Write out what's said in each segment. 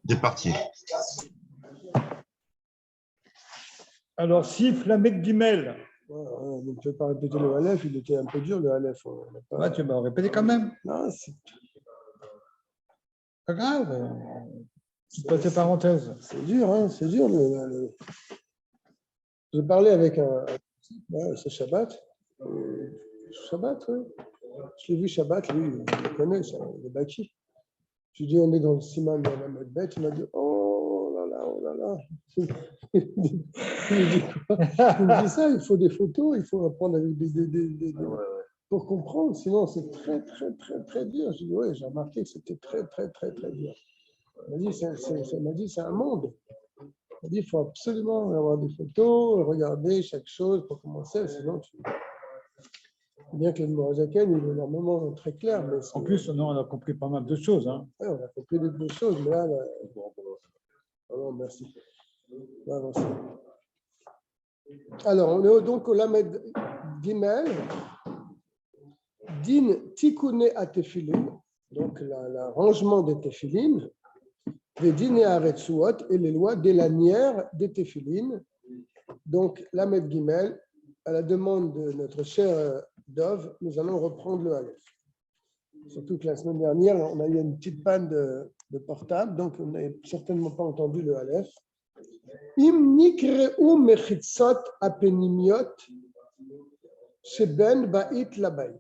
Des parties. Alors, Sif, la Met Gimel. On ne peut pas répéter le Aleph, il était un peu dur le Aleph. Tu vas répéter quand même. Non, c'est Pas grave. Tu passes tes parenthèses. c'est dur, hein, c'est dur. J'ai parlé avec c'est Shabbat. Shabbat, oui. Je l'ai vu Shabbat, lui, il le connaît, il est bâti. Je lui dis, on est dans le Siman de la Medbet. Il m'a dit, oh là là, oh là là. Il me dit ça, il faut des photos, il faut apprendre avec des pour comprendre, sinon c'est très, très, très, très dur. Je dis, oui, j'ai remarqué que c'était très, très, très, très dur. Il m'a dit, c'est un monde. Il m'a dit, il faut absolument avoir des photos, regarder chaque chose pour commencer, sinon tu. Bien que le Morazaken, il est normalement très clair. Mais en plus, on a compris pas mal de choses. Hein. Ouais, on a compris de deux choses, mais là non, merci. Non, alors, on est donc au Lamed Gimel, Din Tikune Atefilin, donc l'arrangement des Tefilin, les Dine Aretsuot et les lois des lanières des Tefilin. Donc, Lamed Gimel, à la demande de notre cher Dov, nous allons reprendre le Aleph. Surtout que la semaine dernière, on a eu une petite panne de portable, donc on n'avait certainement pas entendu le Aleph. Im nikreu mechitzot apenimiot sheben ba'it labait.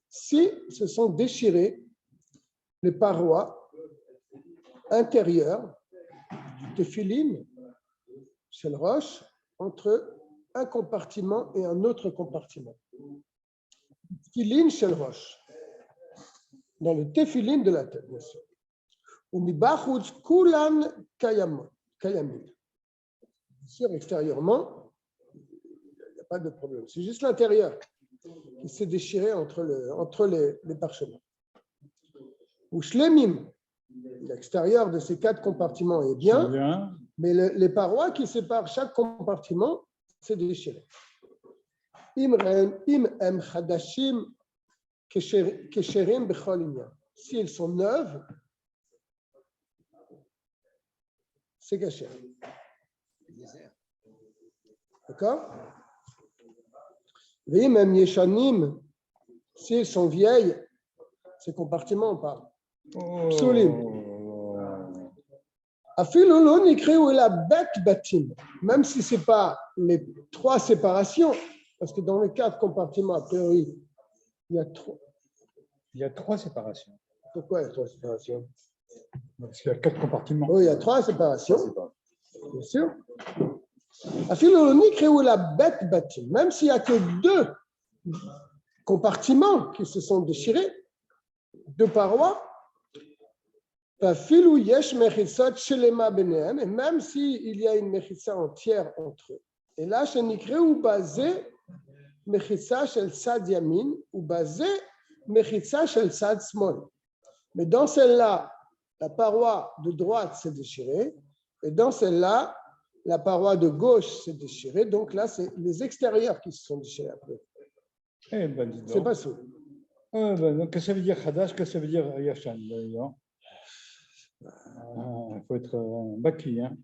Si se sont déchirées les parois intérieures du tefilin chez le roche entre un compartiment et un autre compartiment. Tefilin chez le roche. Dans le tefilin de la tête, bien sûr. Ou mibachutz kulan kayamin. Bien sûr, extérieurement, il n'y a pas de problème. C'est juste l'intérieur qui s'est déchiré entre les parchemins. Ou shlemim, l'extérieur de ces quatre compartiments est bien. Mais les parois qui séparent chaque compartiment s'est déchiré. Im em chadashim kesherim bechol inyan. Si elles sont neuves, c'est caché. D'accord? Vim em yeshanim, si elles sont vieilles, ces compartiments, on parle. Psulim. Même si ce n'est pas les trois séparations, parce que dans les quatre compartiments, a priori, il y a trois. Il y a trois séparations. Pourquoi il y a trois séparations? Parce qu'il y a quatre compartiments. Oui, il y a trois séparations, bien sûr. Même s'il n'y a que deux compartiments qui se sont déchirés, deux parois, et même s'il y a une mechitsa entière entre eux. Et là, ou basé mechitsa shel sad yamin ou basé mechitsa shel sad smol. Mais dans celle-là, la paroi de droite s'est déchirée, et dans celle-là, la paroi de gauche s'est déchirée. Donc là, c'est les extérieurs qui se sont déchirés après. Eh ben, dis donc. C'est pas ça. Donc, qu'est-ce que ça veut dire Hadash? Qu'est-ce que ça veut dire Yashan? Il faut être baki. Hein.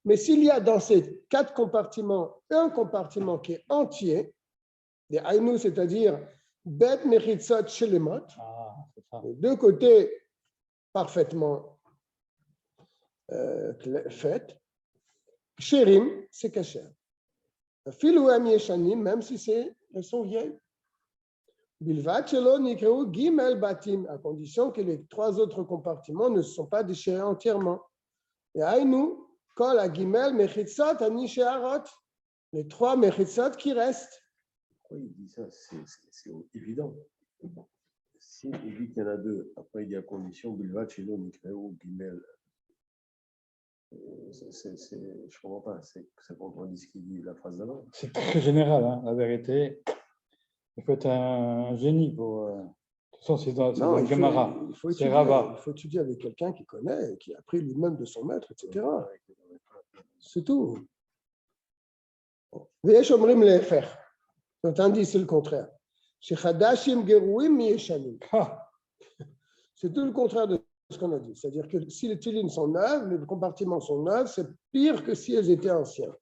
Mais s'il y a dans ces quatre compartiments un compartiment qui est entier, des Aïnou, c'est-à-dire Bet Mechitzot Shelemot, les deux côtés parfaitement faits, Ksherim, c'est kasher. Filou Am Yeshanim, même si elles sont vieilles. Bilvat Shelo Nikreu Gimel Batim, à condition que les trois autres compartiments ne se sont pas déchirés entièrement. Et Aïnou, Kol Agimel Mechitzot Ani Sheharot, les trois Mechitzot qui restent. Pourquoi il dit ça? C'est évident. S'il dit qu'il y en a deux, après il dit à condition Bilvat Shelo Nikreu Gimel. Je ne comprends pas, ça contredit ce qu'il dit la phrase d'avant. C'est très général, hein, la vérité. Il faut être un génie pour. De toute façon, c'est dans le Gemara. C'est Rava. Il faut étudier avec quelqu'un qui connaît, qui a appris lui-même de son maître, etc. C'est tout. Veyesh omrim lefer. Certains disent c'est le contraire. Shechadashim geruim miyeshanim. Ah, C'est tout le contraire de ce qu'on a dit. C'est-à-dire que si les tefilines sont neuves, les compartiments sont neufs, c'est pire que si elles étaient anciennes.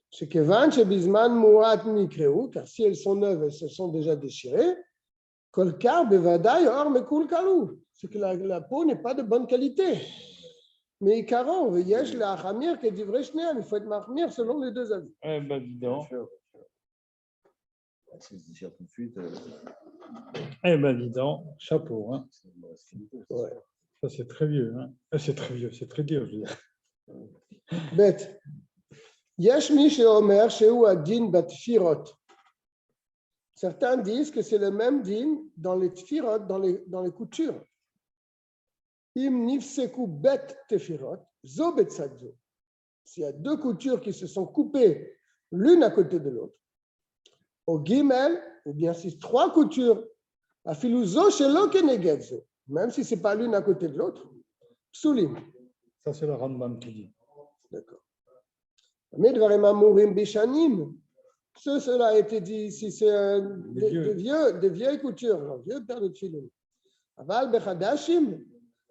Shekevan shebizman muat nikreu, car si elles sont neuves, elles se sont déjà déchirées. Kolkar bevadai or mekul kalu. C'est que la peau n'est pas de bonne qualité. Mais Ikaron, yesh la hamir que dit vrai shneam, il faut être mahmir selon les deux avis. eh ben, dis donc. Si je dis ça tout de suite, Eh ben, dis donc. Chapeau. Hein. Ouais. Ça, c'est très vieux. Hein. C'est très vieux, c'est très dur, je veux dire. Bête. Yesh mi sheomer sheu adin batfirot. Certains disent que c'est le même din dans les tfirot, dans les coutures. Im nifseku bet tefirot, zo betsadzo. S'il y a deux coutures qui se sont coupées l'une à côté de l'autre, au gimel, ou bien si trois coutures, afilu zo shelo kenegedzo, même si ce n'est pas l'une à côté de l'autre, psulim. Ça, c'est le Rambam qui dit. D'accord. Mais dvarim amurim bishanim. Cela a été dit si c'est des vieilles coutures, une vieille paire de tefilin. Aval bechadashim,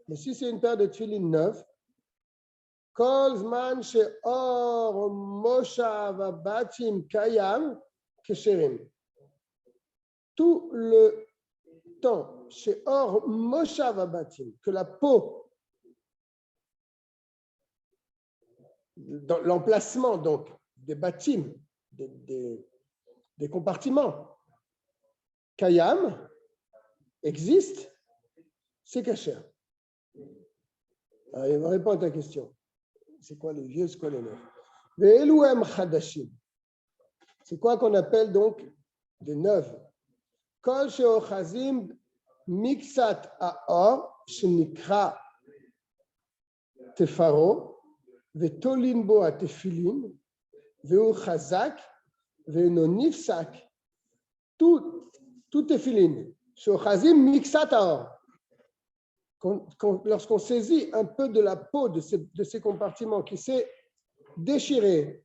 mais si c'est une paire de tefilin neuve, kol zman she'or moshav abatim kayam kesherim. Tout le temps, she'or moshav abatim, que la peau, dans l'emplacement donc des batim, des compartiments, Kayam existe, c'est caché. Alors, il va répondre à ta question. C'est quoi les vieux, c'est quoi les neufs? Les Elouem Chadashim. C'est quoi qu'on appelle donc des neufs? Kol sheochazim mixat aor shenikra tefaro vetolin bo a tefilin veu chazak veu nifsak. Tout tefilin. Sheochazim mixat aor. Lorsqu'on saisit un peu de la peau de ces compartiments qui s'est déchirée,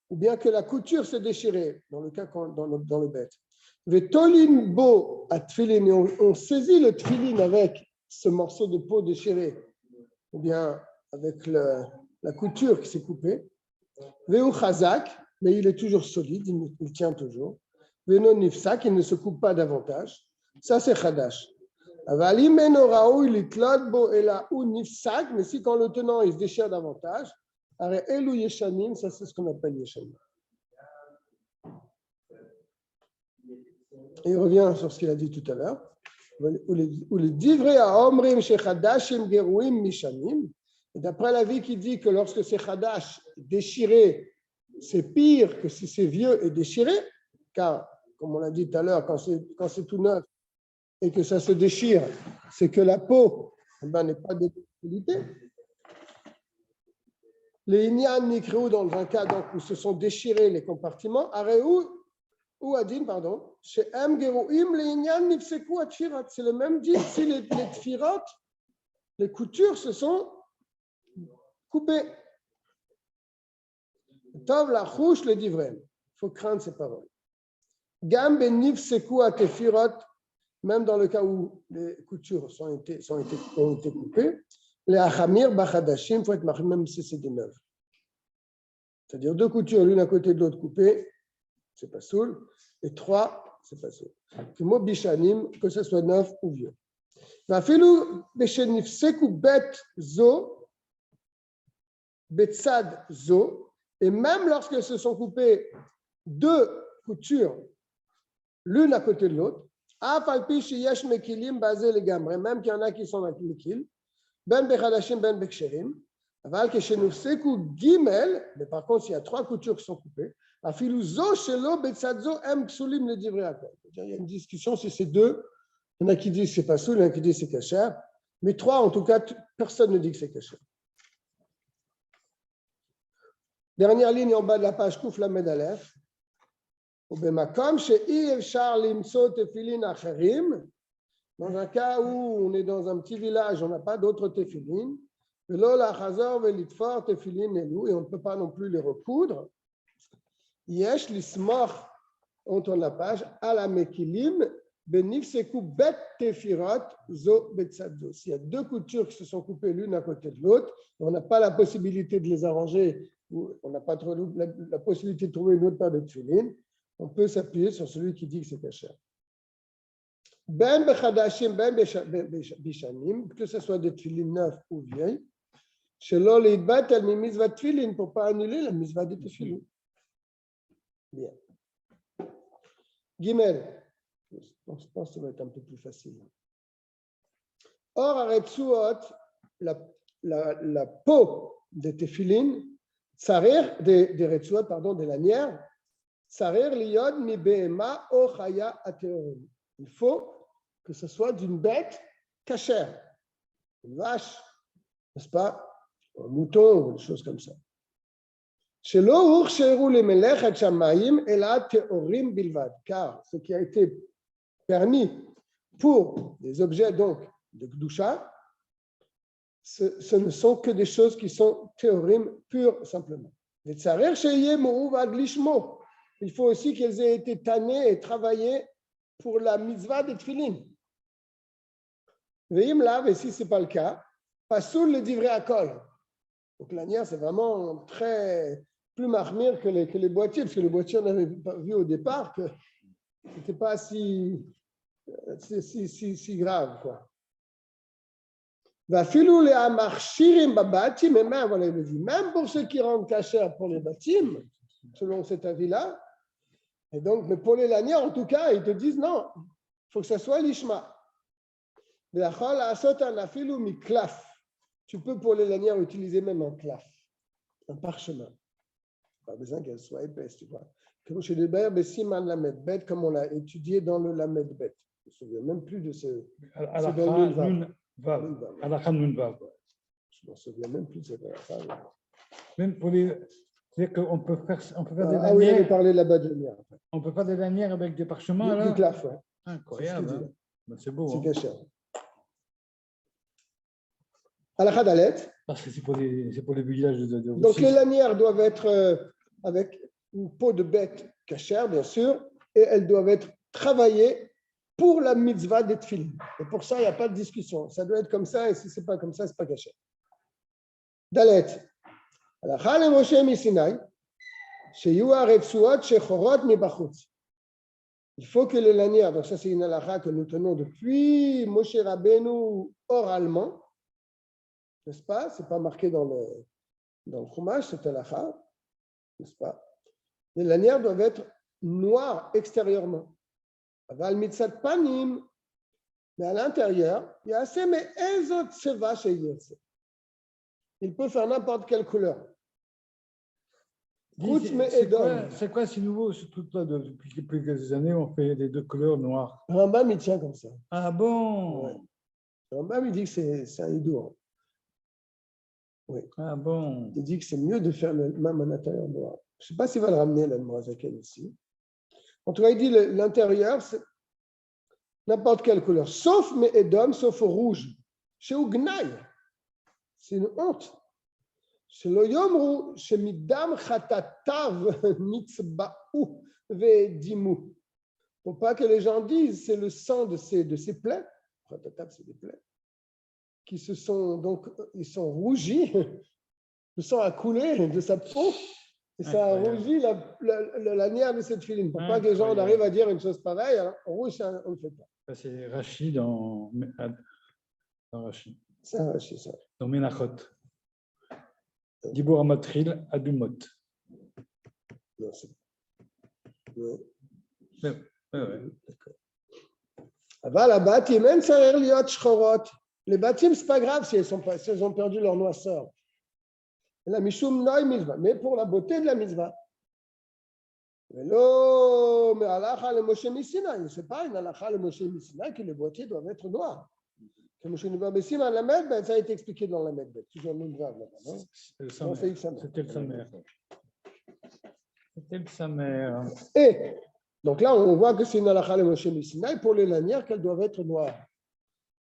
ou bien que la couture s'est déchirée, dans le cas dans le bête, vetolin bo a tefilin, on saisit le tefilin avec ce morceau de peau déchiré, ou bien avec la couture qui s'est coupée, veu chazak, mais il est toujours solide, il tient toujours, veu nifsak, il ne se coupe pas davantage, ça c'est chadash. Mais si quand le tenant il se déchire davantage, ça c'est ce qu'on appelle yeshanim. Et il revient sur ce qu'il a dit tout à l'heure. Et d'après l'avis qui dit que lorsque c'est chadash déchiré, c'est pire que si c'est vieux et déchiré, car comme on l'a dit tout à l'heure, quand c'est tout neuf, et que ça se déchire, c'est que la peau n'est pas de qualité. Les inyan nikreu dans un cas donc, où se sont déchirés les compartiments, areu ou adin, pardon, chez M gerouim les inyan nifseku atfirat. C'est le même dit si les tfirot, les coutures se sont coupées. Tov la chouche le divrem. Il faut craindre ces paroles. Gam ben nifseku atfirot. Même dans le cas où les coutures ont été coupées, les achamir bachadashim, il faut être marqué même si c'est des neuves. C'est-à-dire deux coutures l'une à côté de l'autre coupées, c'est pas soul, et trois, c'est pas soul. Que mot bishanim, que ce soit neuf ou vieux. Vafilu beshenifseku bet zo, betsad zo, et même lorsqu'elles se sont coupées deux coutures l'une à côté de l'autre, même qu'il y en a qui sont avec mekil, ben bechadashim, ben beksherim, aval keshenufseku gimel, mais par contre, s'il y a trois coutures qui sont coupées, afilu zo shelo betsadzo em psulim le divrei hakol. Il y a une discussion sur ces deux. Il y en a qui disent que c'est pas soul, il y en a qui disent que c'est kasher, mais trois, en tout cas, personne ne dit que c'est kasher. Dernière ligne en bas de la page, Kouf Lamed Aleph. Dans un cas où on est dans un petit village, on n'a pas d'autres téphilines, et on ne peut pas non plus les recoudre. on tourne la page, à la Mekilim, Benifseku bet tefirot zo betsadzo. S'il y a deux coutures qui se sont coupées l'une à côté de l'autre, on n'a pas la possibilité de les arranger, on n'a pas trop la possibilité de trouver une autre paire de tefilin, on peut s'appuyer sur celui qui dit que c'est kasher. Ben bechadashim, ben bishanim, que ce soit des tefilin neufs ou vieilles, shelo leitbat el mimizvat tefilin, pour ne pas annuler la mizvat des tefilin. Bien. Gimel. Donc, je pense que ça va être un peu plus facile. Or, à Retsuot, la peau des tefilin, des Retsuot, pardon, des lanières, sarir liyod mi behema o chaya ateorim. Il faut que ce soit d'une bête cachère, une vache, n'est-ce pas, un mouton ou des choses comme ça. Shelo ursheru lemelechet shamayim ela teorim bilvad, car ce qui a été permis pour des objets donc de Gdusha, ce ne sont que des choses qui sont théorim pures simplement. Il faut aussi qu'elles aient été tannées et travaillées pour la mitzvah des tefilin. Et si ce n'est pas le cas, pasoul le divrei akol. Donc l'anière, c'est vraiment très plus mahmir que les boîtiers, parce que les boîtiers, on avait vu au départ que ce n'était pas si grave, quoi. Même pour ceux qui rendent cachère pour les bâtiments, selon cet avis-là, et donc, mais pour les lanières, en tout cas, ils te disent non, il faut que ça soit l'ishma. Tu peux pour les lanières utiliser même un claf, un parchemin. Pas besoin qu'elle soit épaisse, tu vois. Comme chez les Bayer, Bessiman Lamed Bet, comme on l'a étudié dans le Lamed Bet. Je ne me souviens même plus de ce. Alakha Nun Vav. Je ne me souviens même plus de cette affaire. Même pour les. C'est-à-dire qu'on peut faire des lanières. Ah oui, j'avais parlé là-bas de lanières. On peut faire des lanières avec des parchemins, là. Du claf, ouais. Incroyable. C'est beau. C'est caché. Alakha Dalet. Parce que c'est pour les villages de Donc les lanières doivent être avec une peau de bête cachère, bien sûr, et elles doivent être travaillées pour la mitzvah des tefilin. Et pour ça, il n'y a pas de discussion. Ça doit être comme ça, et si ce n'est pas comme ça, ce n'est pas caché. Dalet. Alakha le Moshe Misinai, sheyu haretsuot shechorot mibachutz. Il faut que les lanières, donc ça c'est une halakha que nous tenons depuis Moshe Rabbeinu oralement, n'est-ce pas? Ce n'est pas marqué dans le Chumash, c'est halakha, n'est-ce pas? Les lanières doivent être noires extérieurement. Aval mitzat panim, mais à l'intérieur, il y a assez, mais ezot seva sheyotze. Il peut faire n'importe quelle couleur. C'est quoi ce nouveau, ce truc-là, depuis quelques années, on fait les deux couleurs noires? Rambam, il tient comme ça. Ah bon? Ouais. Rambam, il dit que c'est un hidou. Oui. Ah bon? Il dit que c'est mieux de faire même un intérieur noir. Je ne sais pas s'il va le ramener, la Morazaken, ici. En tout cas, il dit l'intérieur, c'est n'importe quelle couleur, sauf mes Edom, sauf au rouge. Chez Ugnaï, c'est une honte. Chez Loyomru, chez Midam Khatatav Mitzba'u Vedimu. Pour pas que les gens disent c'est le sang de ces plaies. Khatatav, c'est des plaies. Qui se sont donc, ils sont rougis, le sang a coulé de sa peau. Et ça a rougi la lanière de cette filine. Pour pas que les gens arrivent à dire une chose pareille, hein, rouge, on ne fait pas. Ça, c'est Rashi dans Rashi. C'est Rashi, ça. Dans Menachot. Dibur Amatril, Adumot. Non, c'est. Ouais. D'accord. Aval Batim, En Sarer Liot Shchorot. Les bâtiments, ce n'est pas grave si elles ont perdu leur noisseur. La Mishum Noy Mizvah, mais pour la beauté de la Mizvah. Hello, mais Alakha le Moshe Misinaï, ce n'est pas une Alakha le Moshe Misinaï que les boîtiers doivent être noirs. Que Moshe Misinaï, la Med, ça a été expliqué dans la Med, toujours Mizvah là-bas. C'était le Samer. C'était le Samer. Et donc là, on voit que c'est une Alakha le Moshe Misinaï pour les lanières qu'elles doivent être noires.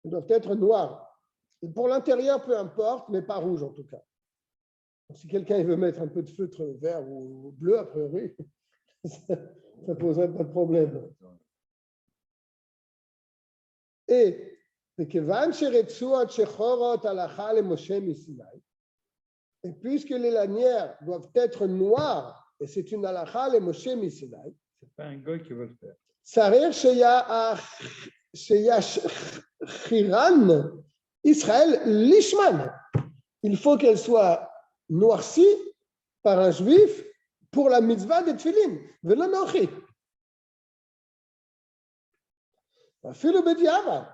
Elles doivent être noires. Et pour l'intérieur, peu importe, mais pas rouge en tout cas. Si quelqu'un veut mettre un peu de feutre vert ou bleu, a priori, Ça ne poserait pas de problème. Et puisque les lanières doivent être noires, et c'est une halakha le Moshe Misinaï, c'est pas un goy qui veut le faire. Sarer Sheya Chiran Israël Lishman. Il faut qu'elle soit noircie par un juif pour la mitzvah des tefillin. Velo nochi. Afilo bediavad.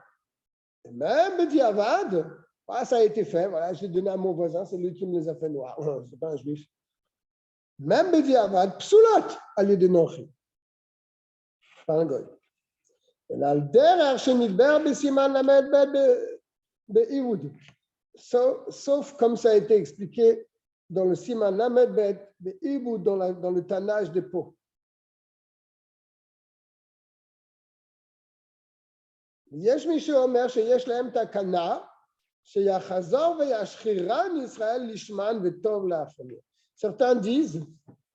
Même bediavad, ça a été fait. Voilà, je l'ai donné à mon voisin, c'est lui qui me les a fait noirs. C'est pas un juif. Même bediavad, psulot, à lieu de nochi. Par un goy. Sauf comme ça a été expliqué dans le Siman Lamed Bet de Iboud, dans le tannage des peaux. יש מי שאומר שיש להם תקנה שיחזור וישחירן ישראל לשמן וטוב לאכילה. Certains disent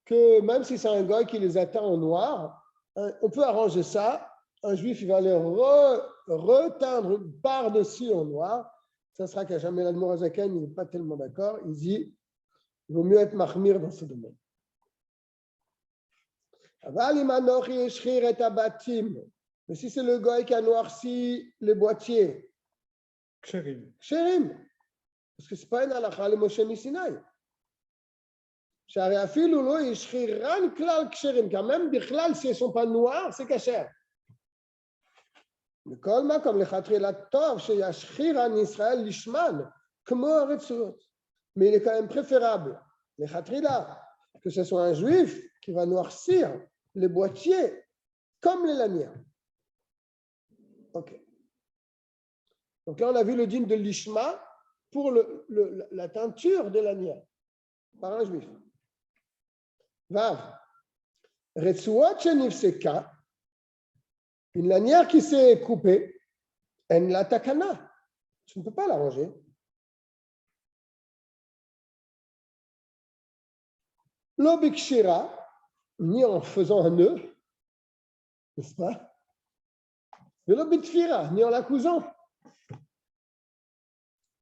que même si c'est un gars qui les atteint en noir, on peut arranger ça. Un juif, il va les reteindre par-dessus en noir. Ça sera qu'à jamais l'Admorazaken, il n'est pas tellement d'accord. Il dit il vaut mieux être mahmir dans ce domaine. Mais si c'est le gars qui a noirci les boîtiers, Ksherim. parce que ce n'est pas une halakha le Moshe Misinaï. Car même bichlal, si elles ne sont pas noires, c'est kasher. Mais comme le chatri la tov, chez Yashchir en Israël lishman, comme un retsuot. Mais il est quand même préférable, le chatri là, que ce soit un juif qui va noircir les boîtiers comme les lanières. Ok. Donc là, on a vu le dîme de l'ishma pour la teinture des lanières par un juif. Vav. Retsuot shenifseka. Une lanière qui s'est coupée, en la takana. Tu ne peux pas l'arranger. L'obikshira, ni en faisant un nœud, n'est-ce pas? Et l'obitfira, ni en la cousant.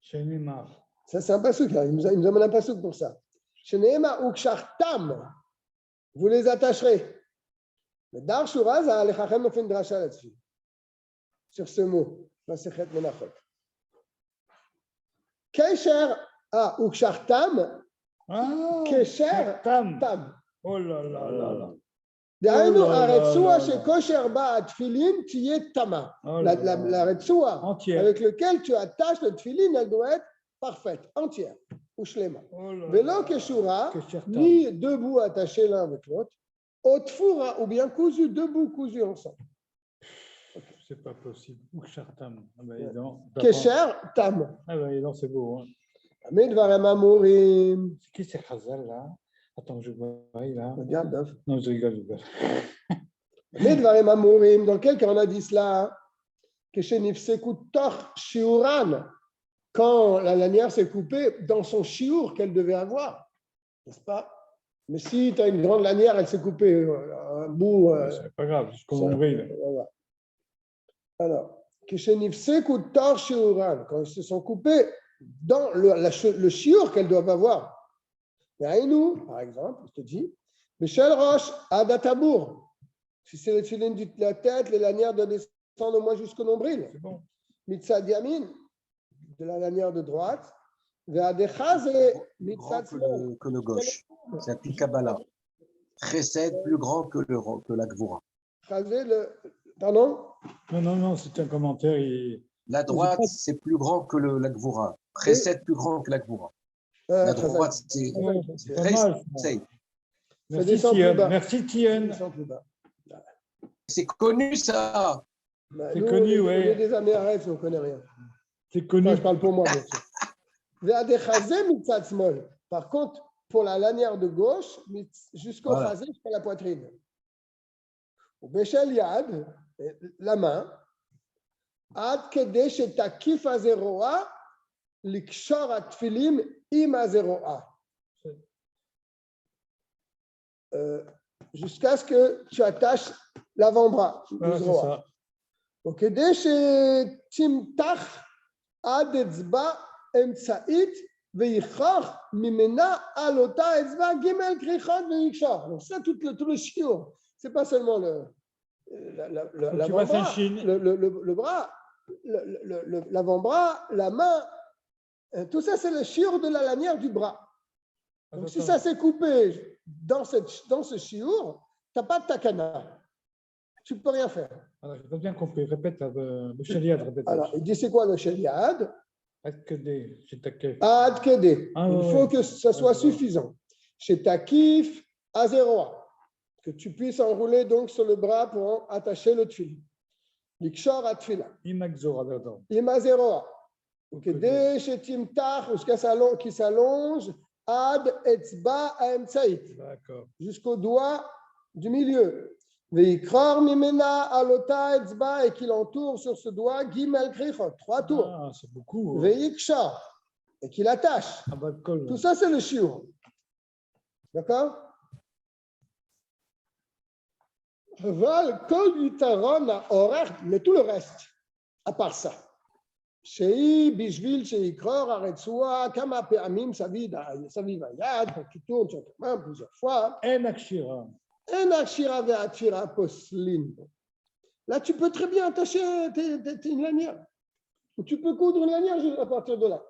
Shenimar. Ça, c'est un pasouk. Il nous amène un pasouk pour ça. Sheneema ukshartam. Vous les attacherez. Le Dar Shuraz a les Chachem fait une dracha là-dessus, sur ce mot, Masechet Menachot. Kesher a ukshartam, kesher tam. Oh là là là là. D'ailleurs, Aretsua chez Kosher ba tefillin tiye tama. La Retsua avec lequel tu attaches le tefillin, elle doit être parfaite, entière, ou shlema. Velo keshura, ni deux bouts attachés l'un avec l'autre. Otfura ou bien cousu, debout cousu ensemble. Okay. C'est pas possible. Ukshartam. Kesher tam. Ah ben c'est beau. Hein. C'est qui c'est Chazal là? Attends, je vois là. Regarde. Non, je rigole. Dans lequel on a dit cela, quand la lanière s'est coupée dans son chiour qu'elle devait avoir, n'est-ce pas? Mais si tu as une grande lanière, elle s'est coupée un bout. C'est pas grave, c'est comme on brille. Alors, quand ils se sont coupés dans le chiour qu'elles doivent avoir. Et nous, par exemple, je te dis, Michel Roche, Adatabour. Si c'est le tefillin de la tête, les lanières doivent descendre au moins jusqu'au nombril. C'est bon. Mitzad Yamin, de la lanière de droite. Plus grand que le gauche. C'est un Kabbalah. Chesed plus grand que la Gvura. Pardon? Non, c'est un commentaire. La droite, c'est plus grand que la Gvura. Chesed plus grand que la Gvura. La droite, c'est Chesed. Merci, Tien. C'est connu, ça. C'est connu, oui. On est des Améraïs, on ne connaît rien. C'est connu. Enfin, je parle pour moi, bien sûr. Par contre, pour la lanière de gauche, jusqu'au chazé, jusqu'à la poitrine. Au Bechel Yad, la main, Ad Kedesh Takif Azeroa, Likshor Atfilim Im Azeroa. jusqu'à ce que tu attaches l'avant-bras. C'est ça. Donc, dès chez Timtach, Ad Etzba Emtsa'it, Veichach, Mimena, Alota, Etzba, Gimel, Krichot, Veikshach. Donc, ça, tout le shiur. Ce n'est pas seulement l'avant-bras, le bras, l'avant-bras, la main. Tout ça, c'est le shiur de la lanière du bras. Donc, si ça s'est coupé dans ce shiur, tu n'as pas de takana. Tu ne peux rien faire. Alors, je veux bien compris. Répète le sheliad. Alors, il dit c'est quoi le sheliad? Ad kedé. Ad kedé. Il faut que ça soit suffisant. Chez Takif, à 0,1. Que tu puisses enrouler donc sur le bras pour attacher le tfil. L'ikshor à tfila. Imagzora là-dedans. Ima 0,1. Donc, dès chez Timtach, jusqu'à qui s'allonge, Ad etzba emtsaït. D'accord. Jusqu'au doigt du milieu. Veikrar mimena alota etzba et qu'il entoure sur ce doigt gimel krichot. 3 tours. Ah, c'est beaucoup. Veikshar et qu'il attache. Tout ça, c'est le shiur. D'accord? Val kol yitaron à horaire, mais tout le reste, à part ça. Shei bishvil sheikrar aretzoua kama pe'amim saviv hayad, quand tu tournes sur ta main plusieurs fois. En akshira. En akshira ve'atfira poslin. Là, tu peux très bien attacher une lanière. Ou tu peux coudre une lanière à partir de là.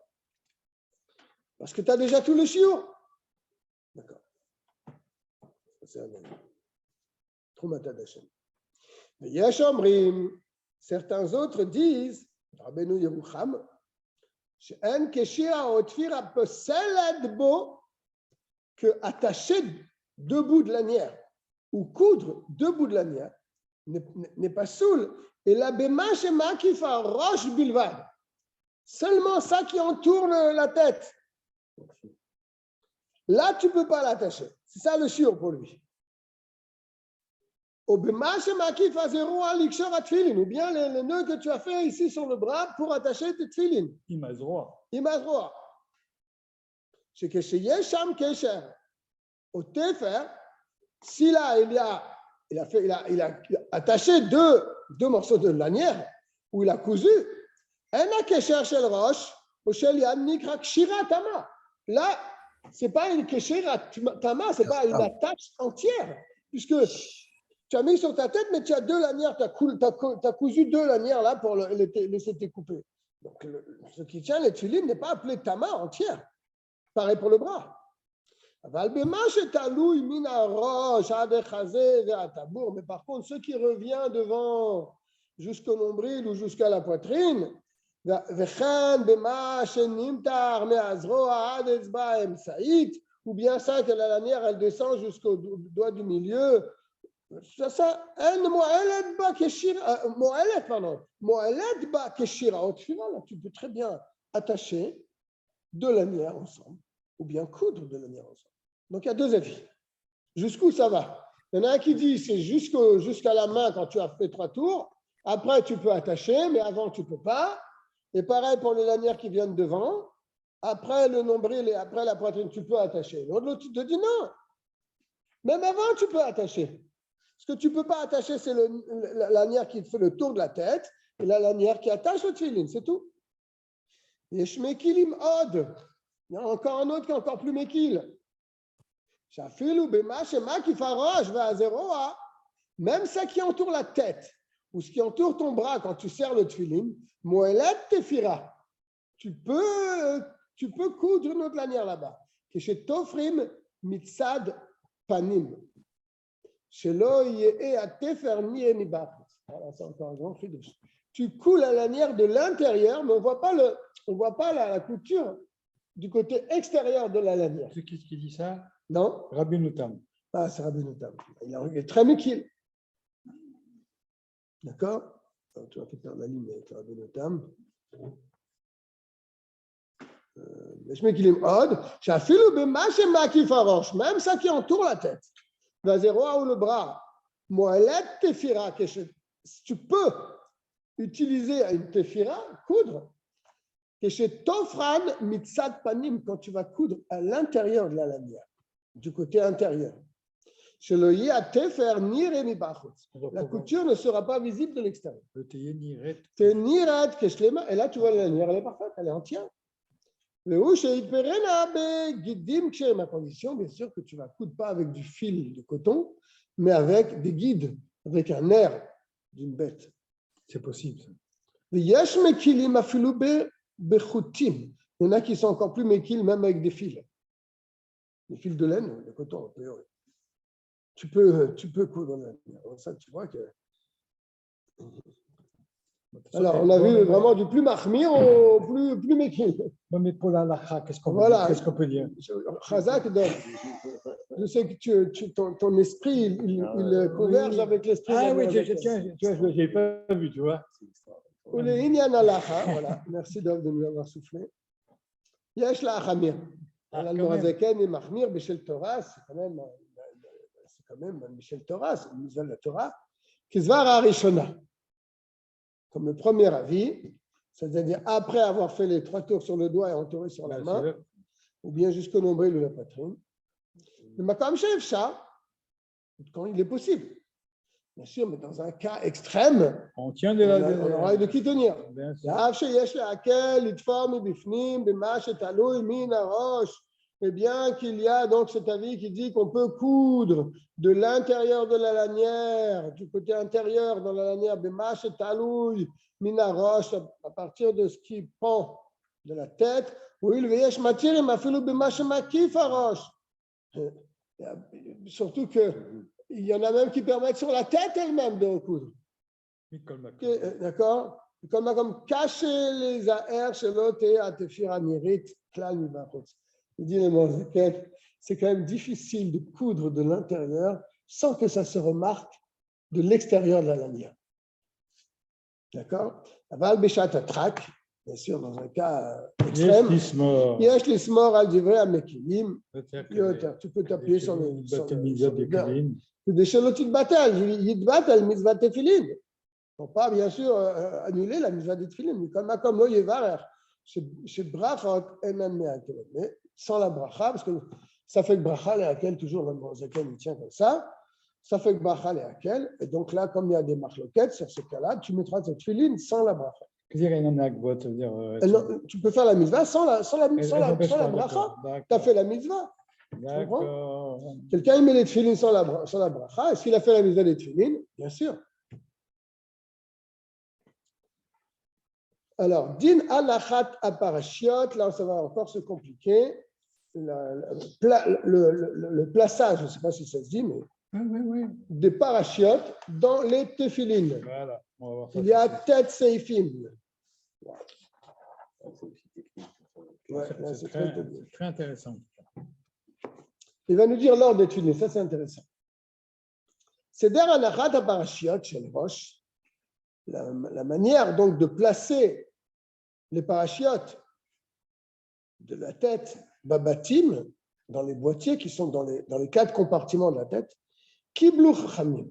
Parce que tu as déjà tout le shiur. D'accord. C'est un Trumat Hashem. Mais Yesh Omrim, certains autres disent, Rabbeinu Yerucham, She'en keshira otfira poseled bo, que attacher 2 bouts de lanière ou coudre 2 bouts de lanière n'est pas soul. Et la bema shema qui fait roche bilvad. Seulement ça qui entoure la tête. Là, tu ne peux pas l'attacher. C'est ça le shiur pour lui. Ou bien le nœud que tu as fait ici sur le bras pour attacher tes tfilin. Imazroa. C'est que chez Yesham Kesher, au Tefer, si là il a attaché deux morceaux de lanière où il a cousu, un Kesher shel roche, au shel yad nikra kshira tama. Là, c'est pas une kshira tama, c'est pas une attache entière, puisque tu as mis sur ta tête, mais tu as 2 lanières, tu as cousu 2 lanières là pour laisser découper. Donc, ce qui tient les tfilines n'est pas appelé tama entière. Pareil pour le bras. Mais par contre, ce qui revient devant jusqu'au nombril ou jusqu'à la poitrine, ou bien ça que la lanière elle descend jusqu'au doigt du milieu. Ça, tu peux très bien attacher 2 lanières ensemble ou bien coudre 2 lanières ensemble. Donc, il y a 2 avis. Jusqu'où ça va? Il y en a un qui dit c'est jusqu'à la main quand tu as fait 3 tours. Après, tu peux attacher, mais avant, tu ne peux pas. Et pareil pour les lanières qui viennent devant. Après le nombril et après la poitrine, tu peux attacher. L'autre te dit non. Même avant, tu peux attacher. Ce que tu ne peux pas attacher, c'est la lanière qui fait le tour de la tête et la lanière qui attache le tfilin, c'est tout. Il y a encore un autre qui est encore plus méquille. Même ça qui entoure la tête ou ce qui entoure ton bras quand tu serres le tfilin, moelet tefira. Tu peux coudre une autre lanière là-bas. Que chez Tofrim mitzad panim. Voilà, c'est encore un grand chidouche. Tu couds la lanière de l'intérieur, mais on ne voit pas la couture du côté extérieur de la lanière. C'est qui dit ça? Non? Rabbeinu Tam. Ah, c'est Rabbeinu Tam. Il est très méquille. D'accord? Tu vas faire la ligne avec Rabbeinu Tam. Même ça qui entoure la tête. Ou le bras. Tu peux utiliser une tefira, coudre, et chez Tofran mitzad panim, quand tu vas coudre à l'intérieur de la lanière, du côté intérieur. La couture ne sera pas visible de l'extérieur. Le Et là, tu vois, la lanière, elle est parfaite, elle est entière. Ma condition, bien sûr, que tu ne vas coudre pas avec du fil de coton, mais avec des guides, avec un nerf d'une bête. C'est possible. Ça. Il y en a qui sont encore plus méquilles, même avec des fils. Des fils de laine, de coton. Tu peux coudre la lanière. Ça, tu vois que. Alors, on a vu vraiment du plus mahmir au plus méquille. Mais pour la lacha, qu'est-ce qu'on peut dire? Chazak, je sais que ton esprit, il converge avec l'esprit. Ah oui, tu vois, je n'ai pas vu, tu vois. Voilà, merci de nous avoir soufflé. Yesh la achamir. L'Admorazaken et mahmir, Bishel Torah, c'est quand même Bishel Torah, c'est une mise à la Torah. Kizvar Arishona. Comme le premier avis, c'est-à-dire après avoir fait les 3 tours sur le doigt et entouré sur la main, ou bien jusqu'au nombril ou la poitrine. Le makam shefsha, quand il est possible. Bien sûr, mais dans un cas extrême, on tient on aura de qui tenir. Eh bien qu'il y a donc cet avis qui dit qu'on peut coudre de l'intérieur de la lanière, du côté intérieur dans la lanière, à partir de ce qui pend de la tête, surtout qu'il y en a même qui permettent sur la tête elle-même de recoudre. D'accord? Comme cacher les aers chez l'autre et à te faire anirit, il dit c'est quand même difficile de coudre de l'intérieur sans que ça se remarque de l'extérieur de la lanière. D'accord? Aval Béchat Atrak, bien sûr, dans un cas extrême, Yesh Lismor al Divrei Amekilim, tu peux t'appuyer sur le Deshelotit Batel, Yidbatel, Mitzvat Tefilin. Pour pas, bien sûr, annuler la Mitzvat Tefilin, mais comme lo Yevarer, chez Brachot, mais sans la bracha, parce que ça fait que bracha et laquelle toujours le Mozaken il tient comme ça, ça fait que bracha et laquelle, et donc là, comme il y a des marloquettes sur ce cas-là, tu mettras cette filine sans la bracha. Tu peux faire la mitzvah sans la bracha. Tu as fait la mitzvah. Quelqu'un il met les tefilines sans la bracha. Est-ce qu'il a fait la mitzvah des tefilines? Bien sûr. Alors, din alachat aparashiot, là ça va encore se compliquer. Le plaçage, je ne sais pas si ça se dit, mais des parachiotes dans les tefilines. Voilà. Il y a tête seifim. C'est très intéressant. Il va nous dire l'ordre des tefilines, ça c'est intéressant. C'est der alachat aparashiot chez le roche. La manière donc de placer les parachiotes de la tête babatim dans les boîtiers qui sont dans les 4 compartiments de la tête, kiblu chachamim.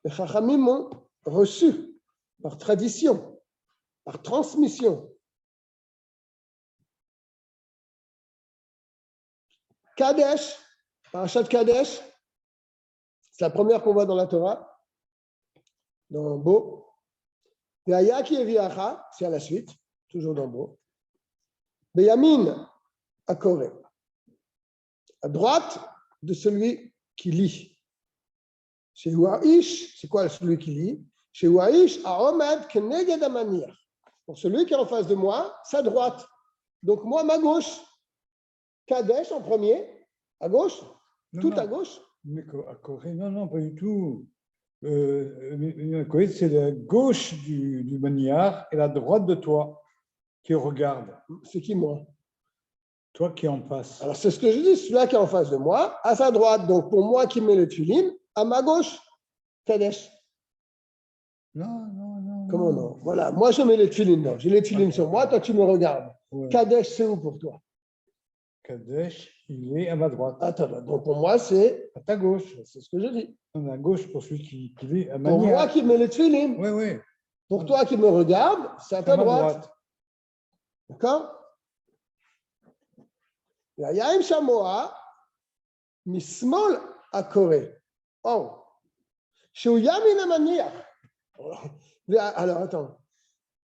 Les chachamim ont reçu par tradition, par transmission. Kadesh, parachat Kadesh, c'est la première qu'on voit dans la Torah, dans Bo. Ve'ayaki eviacha, c'est à la suite, toujours dans Bo. Beyamin akore, à droite de celui qui lit. Chez Ouaish, c'est quoi celui qui lit? Chez Ouaish, Aomed keneged amanir. Pour celui qui est en face de moi, sa droite. Donc moi, ma gauche. Kadesh en premier, à gauche, à gauche. Mais à Corée, non, pas du tout. C'est la gauche du maniard et la droite de toi qui regarde. C'est qui, moi? Toi qui en passe. Alors, c'est ce que je dis, celui-là qui est en face de moi, à sa droite. Donc, pour moi qui mets le tefilin, à ma gauche, Kadesh. Non. Comment non? Voilà, moi je mets les tefilin. J'ai les tefilin sur moi, toi tu me regardes. Ouais. Kadesh, c'est où pour toi? Kadesh, il est à ma droite. Attends, donc pour moi, c'est à ta gauche. C'est ce que je dis. Non, à gauche pour celui qui est à ma Pour moi qui mets les tefilin. Oui. Pour toi qui me regarde, c'est à ta droite. D'accord? Yaim Shamoa, Mismol Akore. Oh. Chez Yamin Amaniach. Alors, attends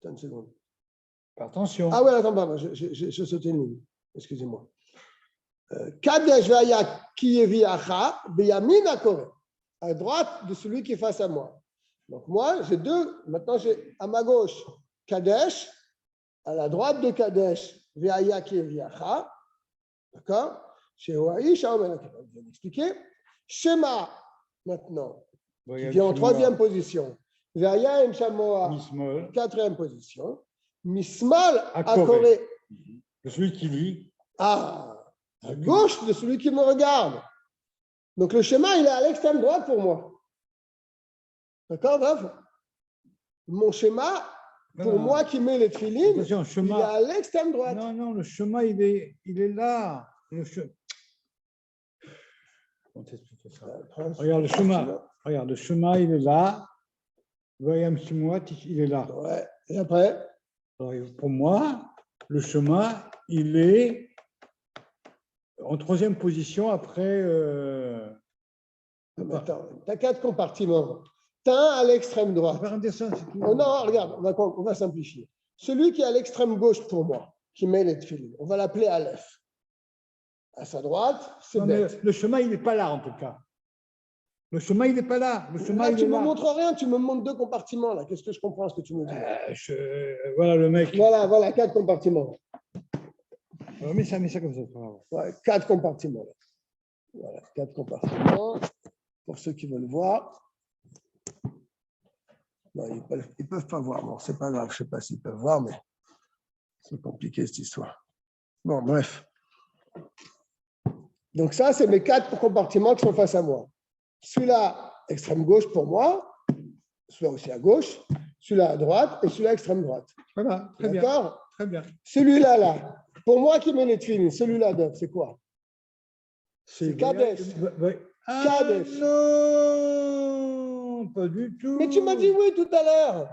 une seconde. Attention. Ah ouais, attends, pardon, je sautais une ligne. Excusez-moi. Kadesh Vaya Kiyeviacha, Beyamin Akore. À droite de celui qui est face à moi. Donc, moi, j'ai deux. Maintenant, j'ai à ma gauche Kadesh, à la droite de Kadesh, Vaya Kiyeviacha. D'accord? Chez Oaï, Shaomen, je vais l'expliquer. Shema, maintenant, qui vient en troisième position. Vaya Em Shamoa, quatrième position. Mismal Akore. De celui qui lit. Ah, à gauche de celui qui me regarde. Donc le schéma, il est à l'extrême droite pour moi. D'accord, bref. Mon schéma, pour moi qui mets les tefilines, il est à l'extrême droite. Non, le schéma, il est là. Comment t'expliquer ça? Regarde le schéma, il est là. Voyam Shimouat, il est là. Ouais. Et après? Alors, pour moi, le schéma, il est en troisième position après. Attends, tu as 4 compartiments. Tu as un à l'extrême droite. Oh non, regarde, on va simplifier. Celui qui est à l'extrême gauche pour moi, qui met les tefilines, on va l'appeler Aleph. À sa droite, c'est bête. Le chemin, il n'est pas là, en tout cas. Le chemin, il n'est pas là. Le chemin, là, tu ne me montres rien, tu me montres 2 compartiments. Là, qu'est-ce que je comprends ce que tu me dis? Voilà le mec. Voilà, 4 compartiments. Mets ça comme ça. Ouais, 4 compartiments. Là. Voilà, 4 compartiments. Pour ceux qui veulent voir. Non, ils ne peuvent pas voir. Bon, c'est pas grave, je ne sais pas s'ils peuvent voir, mais c'est compliqué cette histoire. Bon, bref. Donc ça, c'est mes 4 compartiments qui sont face à moi. Celui-là, extrême gauche pour moi, celui-là aussi à gauche, celui-là à droite et celui-là extrême droite. Voilà, très bien. D'accord ? Très bien. Celui-là, là, pour moi qui mets les tefilines, celui-là, c'est quoi? C'est Kadesh. Kadesh. Non, pas du tout. Mais tu m'as dit oui tout à l'heure.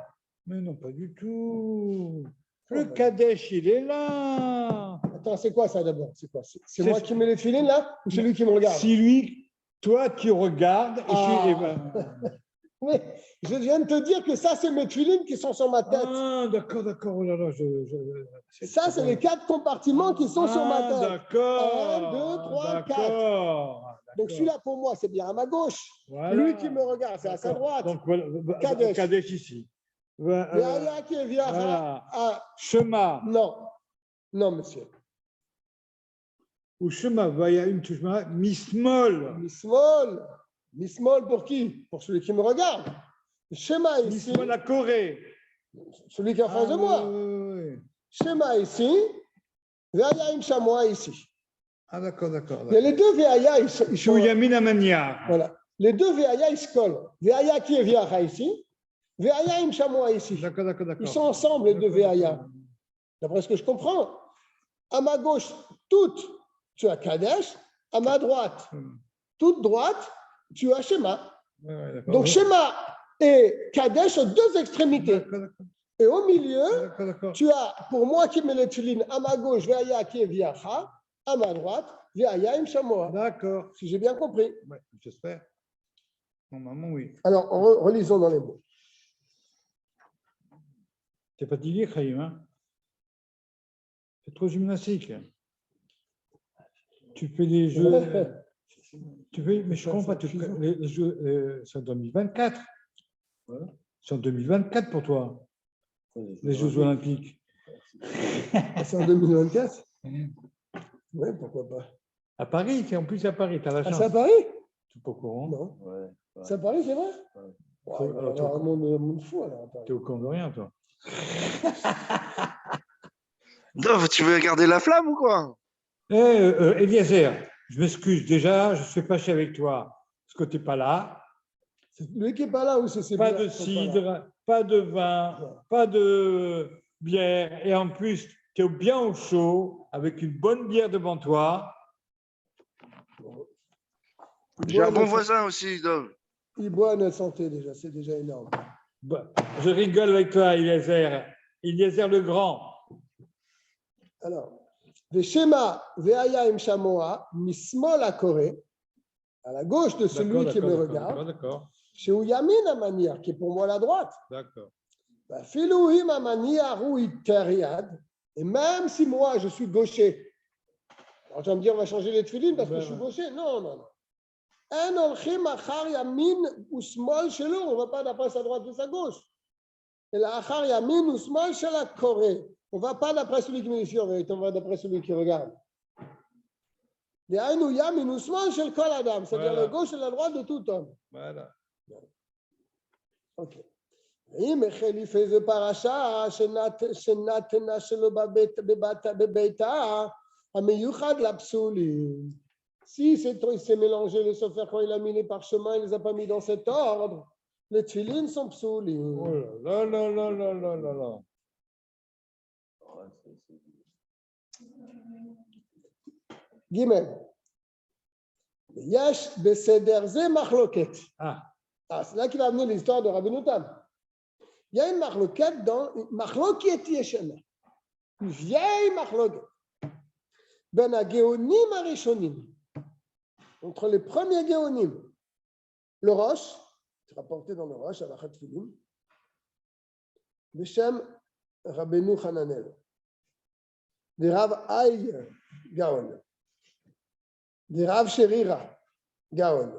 Mais non, pas du tout. Le Kadesh, il est là. Attends, c'est quoi ça d'abord? C'est quoi? C'est moi qui mets les tefilines là ou c'est lui qui me regarde? C'est lui, toi qui regardes. Mais je viens de te dire que ça, c'est mes tefilines qui sont sur ma tête. Ah, d'accord. Oh là là, ça, c'est les 4 compartiments qui sont sur ma tête. D'accord. 1, 2, 3, 4. Donc celui-là, pour moi, c'est bien à ma gauche. Voilà. Lui qui me regarde, c'est à sa droite. Donc, Kadesh ici. Voilà. Shema. Non, monsieur. Ou Shema, Vaya une Shema, Mismol. Mismol pour qui? Pour celui qui me regarde. Shema ici. Mismol à Corée. Celui qui est en face de moi. Oui. Shema ici. Vaya une chamois ici. Ah, d'accord. Il y a les deux Veaya, ils sont. Voilà. Les deux Veaya, ils se collent. Veaya qui est Viacha ici. Veaya une chamois ici. D'accord. Ils sont ensemble, les deux Veaya. D'après ce que je comprends. À ma gauche, tu as Kadesh. À ma droite, toute droite, tu as Shema. Donc Shema et Kadesh ont 2 extrémités. Et au milieu, tu as, pour moi qui mets les tefilines, à ma gauche, Veaya qui est Viacha. À ma droite, Veaya im Shamoa. D'accord. Si j'ai bien compris. Ouais, j'espère. Normalement, oui. Alors, relisons dans les mots. Tu n'es pas dit Chaim, hein? C'est trop gymnastique. Tu fais des jeux. Mais je comprends pas. Les jeux, c'est en 2024. Voilà. C'est en 2024 pour toi. Les Jeux Olympiques. C'est en 2024? Oui, pourquoi pas. À Paris, c'est en plus à Paris, tu as la chance. C'est à Paris? Tu n'es pas au courant? Non. Ouais. C'est à Paris, c'est vrai? Ouais. Alors, un monde fou, alors. Tu es au courant de rien, toi. Dov, tu veux garder la flamme ou quoi? Eliezer, je m'excuse déjà, je suis fâché avec toi parce que tu n'es pas là. C'est lui qui n'est pas là ou c'est pas de cidre, pas de vin, pas de bière, et en plus, tu es bien au chaud, avec une bonne bière devant toi. J'ai un bon voisin aussi, Dov. Il boit à notre santé déjà, c'est déjà énorme. Bah, je rigole avec toi, Eliezer. Eliezer le Grand. Alors, Veshema Veaya im Shamoa, Mismol à Corée. à la gauche de celui qui me regarde. D'accord. Chez Ouyamin Amaniar, qui est pour moi la droite. D'accord. Filouhim Amaniar ou Iteriad. Et même si moi je suis gaucher, alors tu vas me dire on va changer les tefilines parce que je suis gaucher. Non, non, non. On ne va pas d'après sa droite et sa gauche. Et la achar yamin ou smol shel hakoreh. On ne va pas d'après celui qui me suit en vérité, on va d'après celui qui regarde. C'est-à-dire la gauche et la droite de tout homme. Voilà. Ok. אם החליף איזה פרשה שנתנה שלו בביתה המיוחד לפסולים. Si c'est mélangé le sofer quand il a mis les parchemins, il ne les a pas mis dans cet ordre, les tefilines sont psoulim. Oh là là là là là là là. Gimel. Yesh beseder ze machloket. C'est là qu'il va amener l'histoire de Rabbeinu Tam. Il y a une machloket dans machloket yeshana. Une vieille machloket. Ben ha-geonim ha-rishonim. Entre les premiers geonim. Le Rosh, c'est rapporté dans le Rosh, à la Chatfilim. Beshem Rabbeinu Hananel. Des Rav Ay Gaon. Des Rav Sherira Gaon.